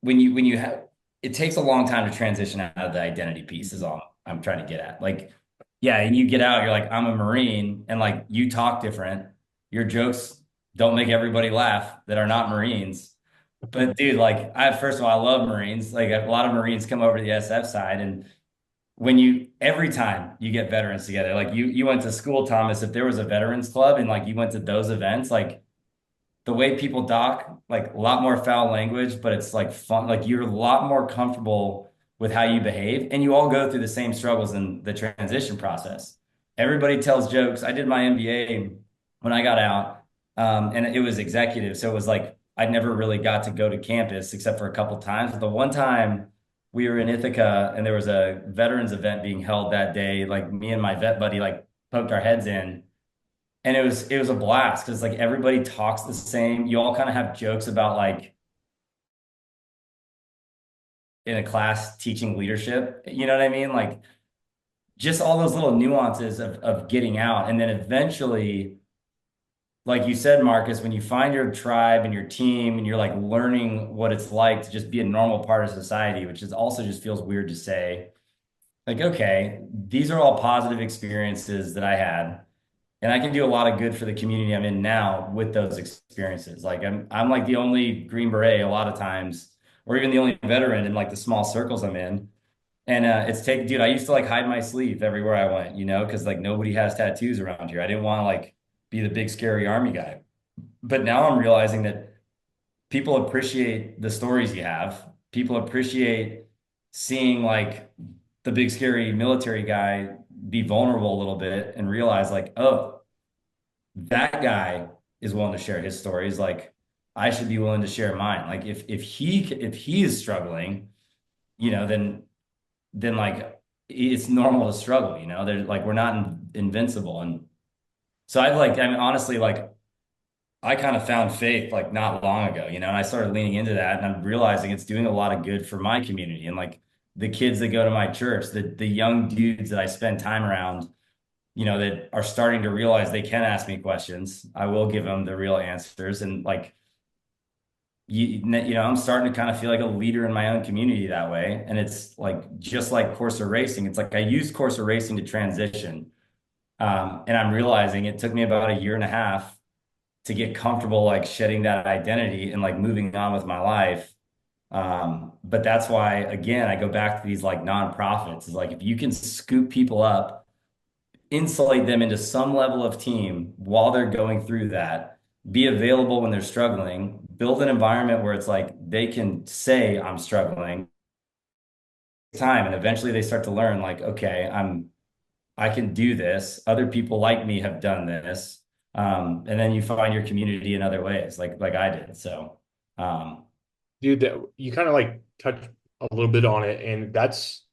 when you have it takes a long time to transition out of the identity piece is all I'm trying to get at. Like, yeah, and you get out, you're like, I'm a Marine, and like you talk different. Your jokes don't make everybody laugh that are not Marines. But dude, like I first of all, I love Marines. Like a lot of Marines come over to the SF side, and when you every time you get veterans together, like you went to school, Thomas, if there was a veterans club and like you went to those events, like the way people dock, like a lot more foul language, but it's like fun. Like you're a lot more comfortable with how you behave, and you all go through the same struggles in the transition process. Everybody tells jokes. I did my MBA when I got out, and it was executive, so it was like I never really got to go to campus except for a couple times. But the one time we were in Ithaca, and there was a veterans event being held that day, like me and my vet buddy like poked our heads in, and it was a blast because like everybody talks the same. You all kind of have jokes about like in a class teaching leadership. You know what I mean? Like just all those little nuances of getting out. And then eventually, like you said, Marcus, when you find your tribe and your team and you're like learning what it's like to just be a normal part of society, which is also just feels weird to say, like, okay, these are all positive experiences that I had. And I can do a lot of good for the community I'm in now with those experiences. Like I'm like the only Green Beret a lot of times, or even the only veteran in like the small circles I'm in. And it's take, dude, I used to like hide my sleeve everywhere I went, you know, because like nobody has tattoos around here. I didn't want to like be the big scary army guy. But now I'm realizing that people appreciate the stories you have. People appreciate seeing like the big scary military guy be vulnerable a little bit and realize like, oh, that guy is willing to share his stories. Like I should be willing to share mine. Like if he is struggling, you know, then like it's normal to struggle, you know. There's like we're not invincible. And so I've like, I mean, honestly, like I kind of found faith like not long ago, you know, and I started leaning into that and I'm realizing it's doing a lot of good for my community and like the kids that go to my church, the young dudes that I spend time around, you know, that are starting to realize they can ask me questions. I will give them the real answers. And like, you know, I'm starting to kind of feel like a leader in my own community that way. And it's like, just like Corsa racing, it's like I use Corsa racing to transition. And I'm realizing it took me about a year and a half to get comfortable, like shedding that identity and like moving on with my life. But that's why, again, I go back to these like nonprofits is like, if you can scoop people up, insulate them into some level of team while they're going through that, be available when they're struggling, build an environment where it's like they can say, I'm struggling time. And eventually they start to learn like, okay, I can do this. Other people like me have done this. And then you find your community in other ways, like I did. So, um, Dude, that you kind of like touch a little bit on it, and that's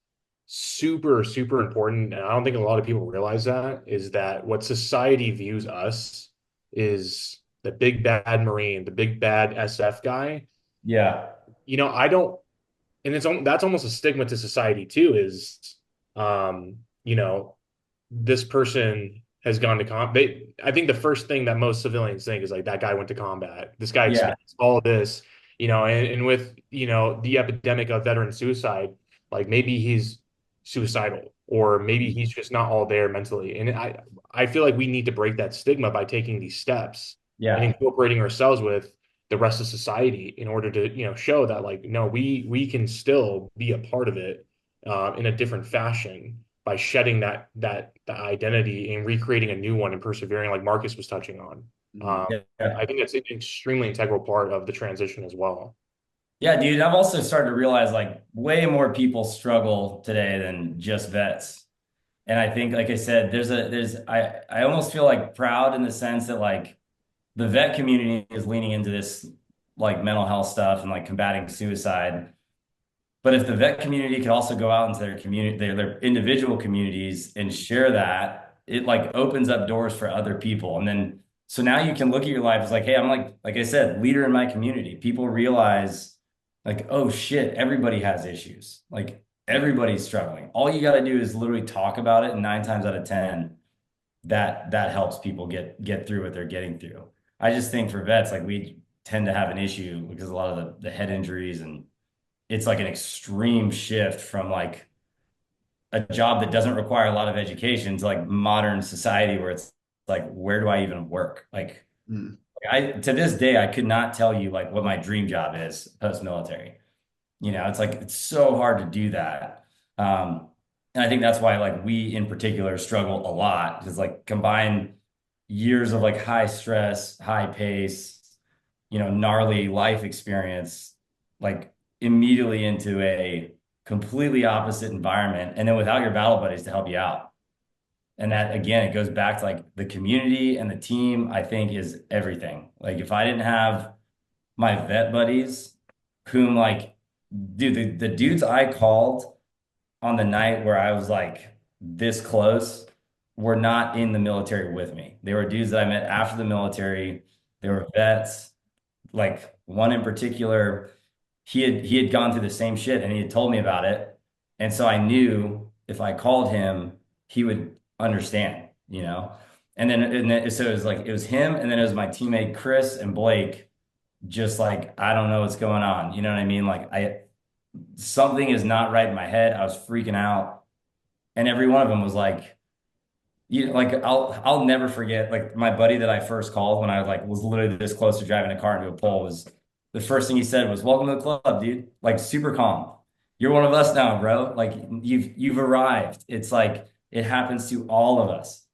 super, super important. And I don't think a lot of people realize that is that what society views us is the big bad Marine, the big bad SF guy. yeah, I don't, and that's almost a stigma to society too, is you know, this person has gone to I think the first thing that most civilians think is like that guy went to combat. This guy yeah, experienced all this, and with the epidemic of veteran suicide, like maybe he's suicidal or maybe he's just not all there mentally. And I feel like we need to break that stigma by taking these steps and yeah, incorporating ourselves with the rest of society in order to, show that like no, we can still be a part of it in a different fashion by shedding that identity and recreating a new one and persevering, like Marcus was touching on. Mhm. I think that's an extremely integral part of the transition as well. yeah, dude. I've also started to realize like way more people struggle today than just vets. And I think, like I said, I almost feel like proud in the sense that like the vet community is leaning into this like mental health stuff and like combating suicide. But if the vet community could also go out into their community, their individual communities and share that, it like opens up doors for other people. And then so now you can look at your life as like, hey, I'm like I said, leader in my community. People realize like, oh shit, everybody has issues. Like everybody's struggling. All you got to do is literally talk about it, and 9 times out of 10, that helps people get through what they're getting through. I just think for vets, like we tend to have an issue because a lot of the head injuries and it's like an extreme shift from like a job that doesn't require a lot of education to like modern society where it's like, where do I even work? Like Mm. I to this day, I could not tell you like what my dream job is post-military. You know, it's like it's so hard to do that. And I think that's why like we in particular struggle a lot because like combine years of like high stress, high pace, you know, gnarly life experience, like immediately into a completely opposite environment. And then without your battle buddies to help you out. And that again, it goes back to like the community and the team, I think is everything. Like if I didn't have my vet buddies, whom like, dude, the dudes I called on the night where I was like this close were not in the military with me. They were dudes that I met after the military. They were vets. Like one in particular, he had gone through the same shit and he had told me about it. And so I knew if I called him, he would understand, you know? So it was like, it was him. And then it was my teammate, Chris and Blake, just like, I don't know what's going on. You know what I mean? Like something is not right in my head. I was freaking out. And every one of them was like, like I'll never forget like my buddy that I first called when I was literally this close to driving a car into a pole was the first thing he said was welcome to the club, dude. Like super calm. You're one of us now, bro. Like you've arrived. It's like it happens to all of us.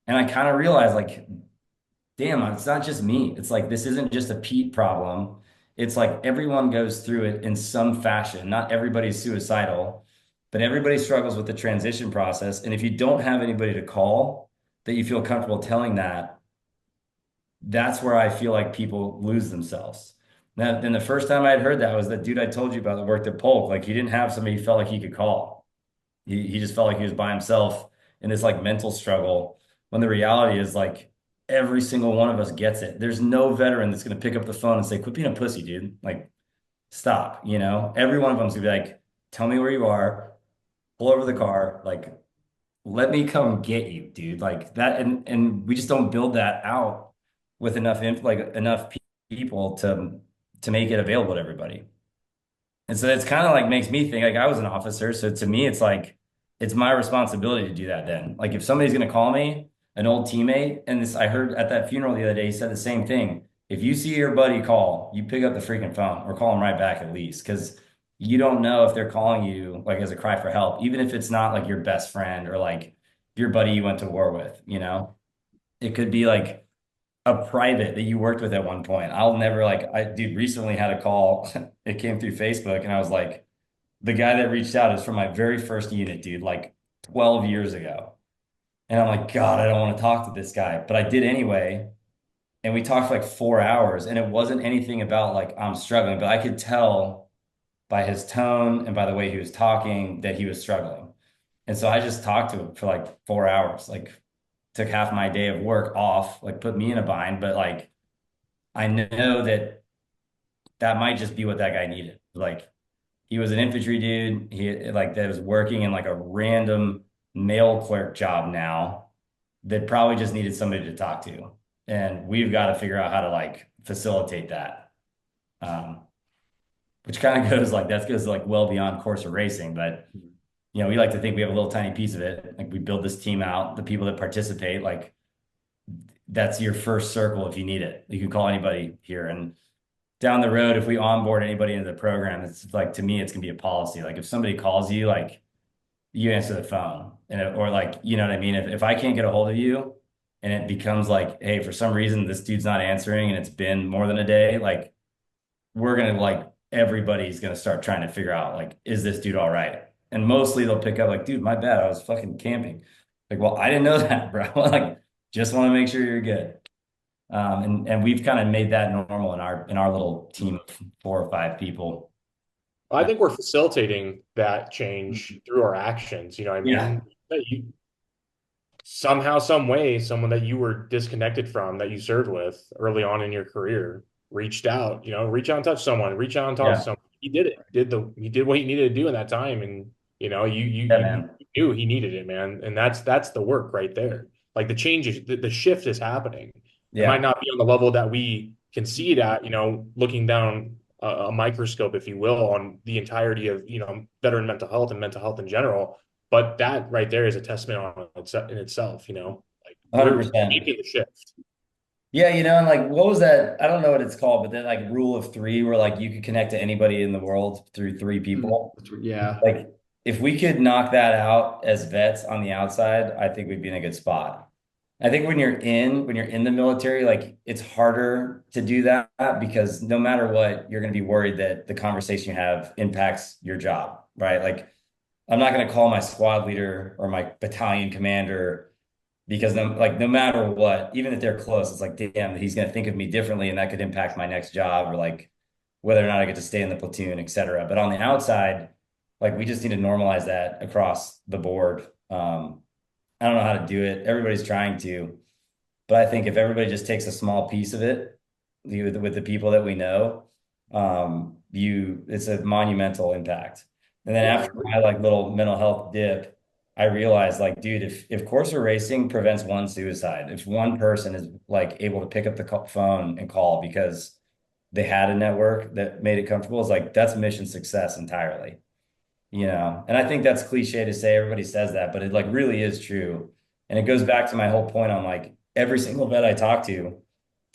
And I kind of realized like, damn, it's not just me. It's like this isn't just a Pete problem. It's like everyone goes through it in some fashion. Not everybody's suicidal, but everybody struggles with the transition process. And if you don't have anybody to call that you feel comfortable telling that, that's where I feel like people lose themselves. Now, then the first time I had heard that was that dude I told you about that worked at Polk. Like he didn't have somebody he felt like he could call. He just felt like he was by himself in this like mental struggle. When the reality is like every single one of us gets it. There's no veteran that's gonna pick up the phone and say, "Quit being a pussy, dude." Like, stop. You know, every one of them's gonna be like, "Tell me where you are. Pull over the car. Like, let me come get you, dude." Like that, and we just don't build that out with enough people to make it available to everybody. And so it's kind of like makes me think like I was an officer. So to me, it's like it's my responsibility to do that then. Like if somebody's gonna call me, an old teammate, and this I heard at that funeral the other day, he said the same thing. If you see your buddy call, you pick up the freaking phone or call him right back at least. Because you don't know if they're calling you like as a cry for help, even if it's not like your best friend or like your buddy you went to war with, you know? It could be like a private that you worked with at one point. I'll never like I dude recently had a call. It came through Facebook and I was like, the guy that reached out is from my very first unit, dude, like 12 years ago. And I'm like, God, I don't want to talk to this guy. But I did anyway. And we talked for like 4 hours. And it wasn't anything about like I'm struggling, but I could tell by his tone and by the way he was talking that he was struggling. And so I just talked to him for like 4 hours, like took half my day of work off, like put me in a bind. But like I know that that might just be what that guy needed. Like he was an infantry dude. He like that was working in like a random mail clerk job now that probably just needed somebody to talk to. And we've got to figure out how to like facilitate that. Um, which kind of goes like that goes like well beyond course of racing, but we like to think we have a little tiny piece of it. Like we build this team out, the people that participate, like that's your first circle if you need it. You can call anybody here. And down the road, if we onboard anybody into the program, it's like to me, it's gonna be a policy. Like if somebody calls you, like you answer the phone, or like you know what I mean. If I can't get a hold of you, and it becomes like, hey, for some reason this dude's not answering, and it's been more than a day, like we're gonna like everybody's gonna start trying to figure out like, is this dude all right? And mostly they'll pick up like, dude, my bad, I was fucking camping. Like, well, I didn't know that, bro. Like, just want to make sure you're good. And we've kind of made that normal in our little team of 4 or 5 people. I think we're facilitating that change through our actions. You know what I Yeah. mean? That you, somehow, some way, someone that you were disconnected from that you served with early on in your career reached out, reach out and touch someone, reach out and talk to Yeah. someone. He did it. He did what he needed to do in that time. And Yeah, you man. knew he needed it, man. And that's the work right there. Like the change is the shift is happening. It might Yeah. not be on the level that we can see it at, looking down a microscope, if you will, on the entirety of, veteran mental health and mental health in general. But that right there is a testament in itself, like we're 100%. making the shift. Yeah, and like what was that? I don't know what it's called, but that like rule of three where like you could connect to anybody in the world through three people. Yeah. Like if we could knock that out as vets on the outside, I think we'd be in a good spot. I think when you're in the military, like it's harder to do that because no matter what, you're going to be worried that the conversation you have impacts your job, right? Like I'm not going to call my squad leader or my battalion commander because no matter what, even if they're close, it's like, damn, he's going to think of me differently and that could impact my next job or like whether or not I get to stay in the platoon, et cetera. But on the outside, like we just need to normalize that across the board. I don't know how to do it. Everybody's trying to, but I think if everybody just takes a small piece of it with the people that we know, it's a monumental impact. And then Yeah. after my like little mental health dip, I realized like, dude, if Corsa racing prevents one suicide, if one person is like able to pick up the phone and call because they had a network that made it comfortable, it's like that's mission success entirely, you know? And I think that's cliche to say, everybody says that, but it like really is true. And it goes back to my whole point on like every single vet I talk to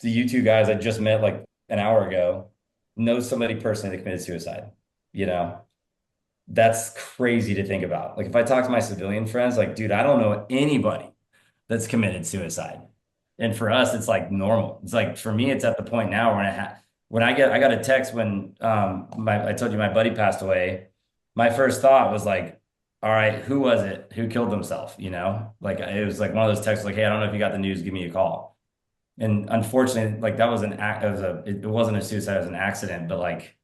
you two guys I just met like an hour ago, knows somebody personally that committed suicide, you know? That's crazy to think about. Like if I talk to my civilian friends, like, dude, I don't know anybody that's committed suicide. And for us, it's like normal. It's like for me, it's at the point now when I got a text when I told you my buddy passed away. My first thought was like, all right, who was it? Who killed himself? You know, like it was like one of those texts like, hey, I don't know if you got the news, give me a call. And unfortunately, like that was an act, it wasn't a suicide, it was an accident, but like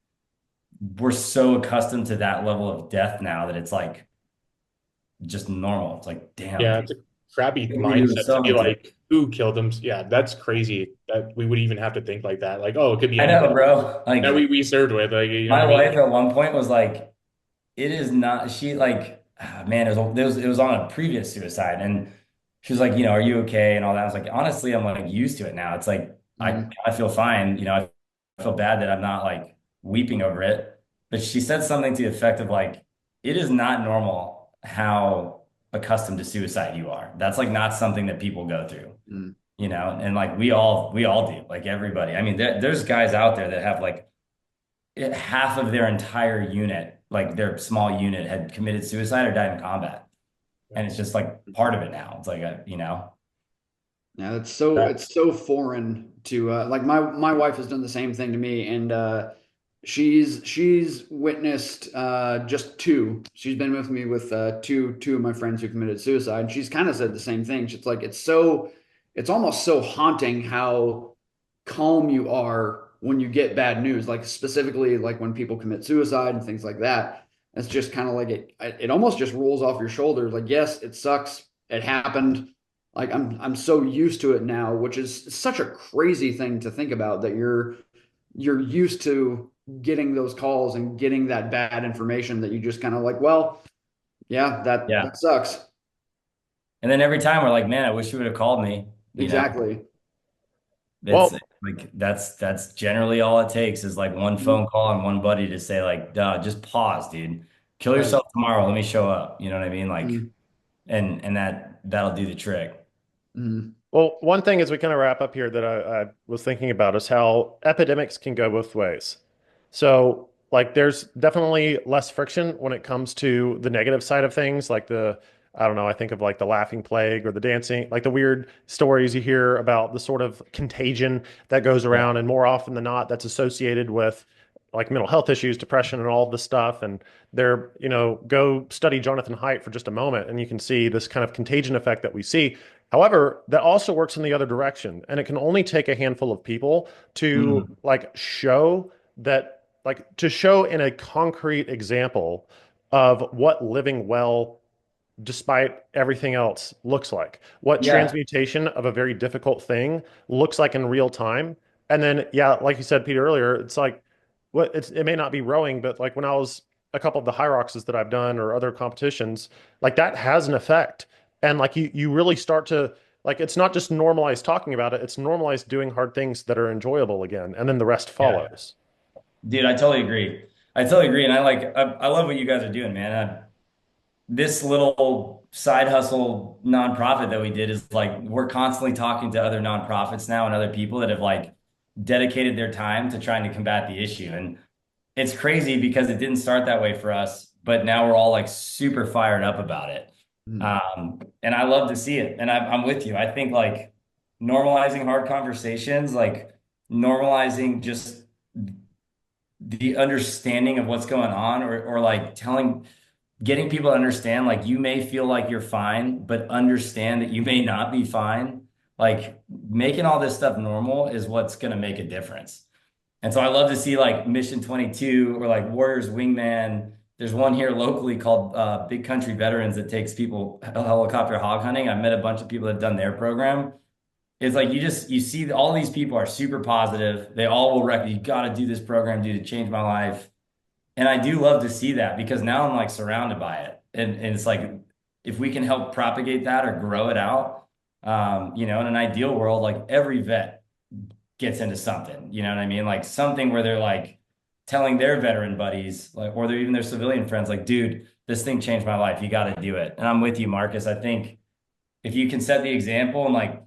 we're so accustomed to that level of death now that it's like just normal. It's like, damn, Yeah, dude, it's a crappy we do mindset to so be much. like, who killed him? Yeah, that's crazy that we would even have to think like that. Like, oh, it could be I know, anybody bro. that Like we served with. Like, you know what my I mean? wife at one point was like, it is not, she like, man, it was on a previous suicide. And she was like, you know, are you okay? And all that. I was like, honestly, I'm like used to it now. It's like, Mhm. I feel fine. You know, I feel bad that I'm not like weeping over it. But she said something to the effect of like, it is not normal how accustomed to suicide you are. That's like not something that people go through, Mhm. you know? And like we all do, like everybody. I mean, there's guys out there that have like half of their entire unit, like their small unit, had committed suicide or died in combat. And it's just like part of it now. It's like you know. Yeah, That, it's so foreign to like my wife has done the same thing to me, and she's witnessed just two. She's been with me with two of my friends who committed suicide. And she's kind of said the same thing. She's like it's almost so haunting how calm you are when you get bad news, like specifically like when people commit suicide and things like that. It's just kind of like it almost just rolls off your shoulders. Like, yes, it sucks. It happened. Like I'm so used to it now, which is such a crazy thing to think about that you're used to getting those calls and getting that bad information that you just kind of like, well, yeah, Yeah. that sucks. And then every time we're like, man, I wish you would have called me. You know, Exactly. it's Well, like that's generally all it takes is like one phone Mhm. call and one buddy to say like, duh, just pause, dude. Kill Right. yourself tomorrow. Let me show up. You know what I mean? Like, Mhm. and that'll do the trick. Mhm. well, one thing as we kind of wrap up here that I was thinking about is how epidemics can go both ways. So, like, there's definitely less friction when it comes to the negative side of things, like I don't know, I think of like the laughing plague or the dancing, like the weird stories you hear about the sort of contagion that goes Yeah. around. And more often than not, that's associated with like mental health issues, depression, and all of this stuff. And they're, go study Jonathan Haidt for just a moment, and you can see this kind of contagion effect that we see. However, that also works in the other direction, and it can only take a handful of people to Mhm. like show that, like to show in a concrete example of what living well despite everything else looks like, what Yeah. transmutation of a very difficult thing looks like in real time. And then, yeah, like you said, Peter, earlier, it's like it may not be rowing, but like when I was a couple of the high roxes that I've done or other competitions, like that has an effect. And like you really start to like it's not just normalized talking about it, it's normalized doing hard things that are enjoyable again, and then the rest Yeah. follows. Dude, I totally agree. I totally agree. And I love what you guys are doing, man. This little side hustle nonprofit that we did is like we're constantly talking to other nonprofits now and other people that have like dedicated their time to trying to combat the issue. And it's crazy because it didn't start that way for us, but now we're all like super fired up about it. Mhm. And I love to see it. And I'm with you. I think like normalizing hard conversations, like normalizing just the understanding of what's going on, or like getting people to understand like you may feel like you're fine, but understand that you may not be fine. Like making all this stuff normal is what's going to make a difference. And so I love to see like Mission 22 or like Warriors Wingman. There's one here locally called Big Country Veterans that takes people helicopter hog hunting. I've met a bunch of people that have done their program. it's like you see all these people are super positive. They all will you got to do this program, dude, to change my life. And I do love to see that because now I'm like surrounded by it. And it's like if we can help propagate that or grow it out, in an ideal world, like every vet gets into something, you know what I mean? Like something where they're like telling their veteran buddies, like, or they're even their civilian friends, like, dude, this thing changed my life. You got to do it. And I'm with you, Marcus. I think if you can set the example and like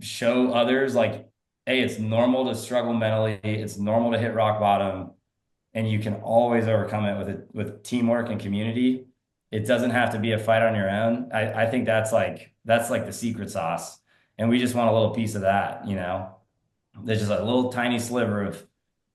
show others, like, hey, it's normal to struggle mentally, it's normal to hit rock bottom, and you can always overcome it with teamwork and community. It doesn't have to be a fight on your own. I think that's like the secret sauce. And we just want a little piece of that, you know. There's just a little tiny sliver of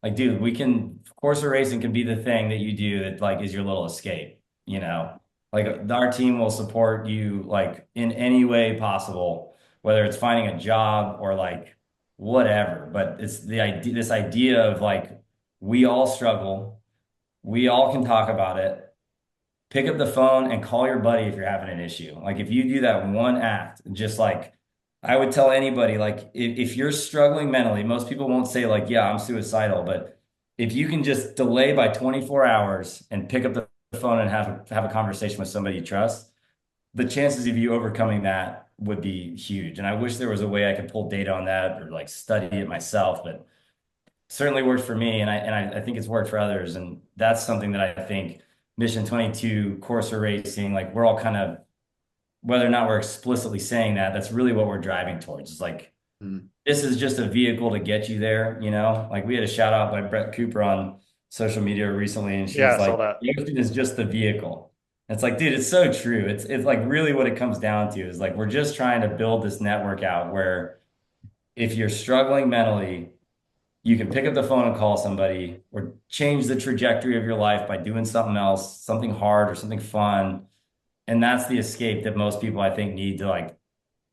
like, dude, we can Corsa racing can be the thing that you do that like is your little escape, you know. Like our team will support you like in any way possible, whether it's finding a job or like whatever. But it's the idea, this idea of like we all struggle, we all can talk about it. Pick up the phone and call your buddy if you're having an issue. Like if you do that one act, just like I would tell anybody, like if you're struggling mentally, most people won't say like, yeah, I'm suicidal, but if you can just delay by 24 hours and pick up the phone and have a conversation with somebody you trust, the chances of you overcoming that would be huge. And I wish there was a way I could pull data on that or like study it myself, but certainly worked for me, and I think it's worked for others, and that's something that I think Mission 22, Corsa Racing, like we're all kind of whether or not we're explicitly saying that, that's really what we're driving towards. It's like Mm. this is just a vehicle to get you there, you know? Like we had a shout out by Brett Cooper on social media recently, and Yeah, she's I saw like, that. the ocean is just the vehicle. It's like, dude, it's so true. It's like really what it comes down to is like we're just trying to build this network out where if you're struggling mentally, you can pick up the phone and call somebody or change the trajectory of your life by doing something else, something hard or something fun. And that's the escape that most people I think need to like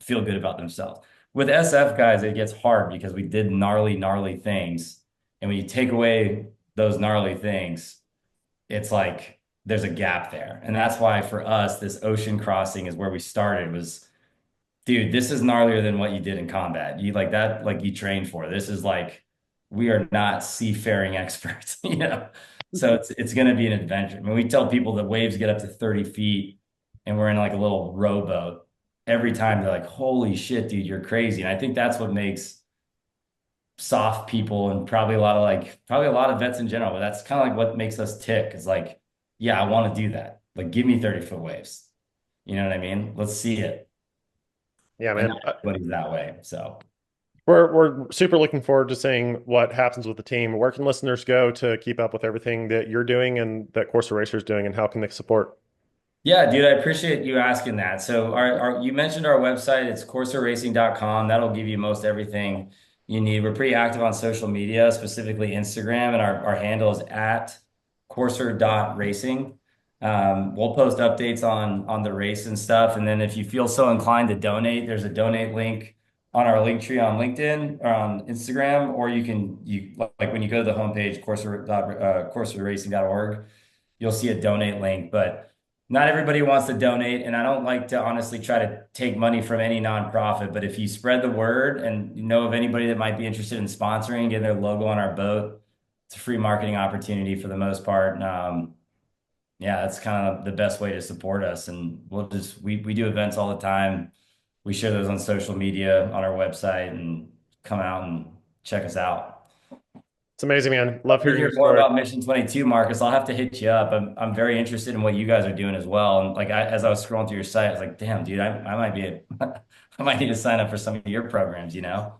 feel good about themselves. With SF guys, it gets hard because we did gnarly, gnarly things. And when you take away those gnarly things, it's like there's a gap there. And that's why for us, this ocean crossing is where we started was, dude, this is gnarlier than what you did in combat. You like that, like you trained for. This is like we are not seafaring experts, you know. So it's gonna be an adventure. I mean, we tell people that waves get up to 30 feet and we're in like a little rowboat. Every time they're like, holy shit, dude, you're crazy. And I think that's what makes soft people and probably a lot of vets in general, but that's kind of like what makes us tick. Is like, yeah, I want to do that. Like, give me 30-foot waves. You know what I mean? Let's see it. Yeah, And man. not everybody's that way. So We're super looking forward to seeing what happens with the team. Where can listeners go to keep up with everything that you're doing and that Corsa Racer is doing, and how can they support? yeah, dude, I appreciate you asking that. So you mentioned our website, it's courseracing.com. That'll give you most everything you need. We're pretty active on social media, specifically Instagram, and our handle is at courser.racing. We'll post updates on the race and stuff. And then if you feel so inclined to donate, there's a donate link on our link tree on LinkedIn or on Instagram, or you like when you go to the homepage, courserracing.org, you'll see a donate link. But not everybody wants to donate, and I don't like to honestly try to take money from any nonprofit. But if you spread the word and you know of anybody that might be interested in sponsoring, getting their logo on our boat, it's a free marketing opportunity for the most part. And, yeah, that's kind of the best way to support us. And we do events all the time. We share those on social media, on our website, and come out and check us out. It's amazing, man. Love To hearing hear your more story. about Mission 22, Marcus, I'll have to hit you up. I'm very interested in what you guys are doing as well. And like as I was scrolling through your site, I was like, damn, dude, I might be I might need to sign up for some of your programs, you know?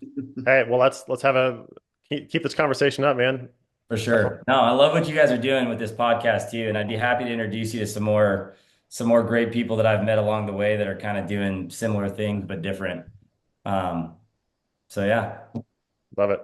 Hey, well, let's have a keep this conversation up, man. For Definitely. sure. No, I love what you guys are doing with this podcast too. And I'd be happy to introduce you to some more great people that I've met along the way that are kind of doing similar things but different. Um, so yeah. Love it.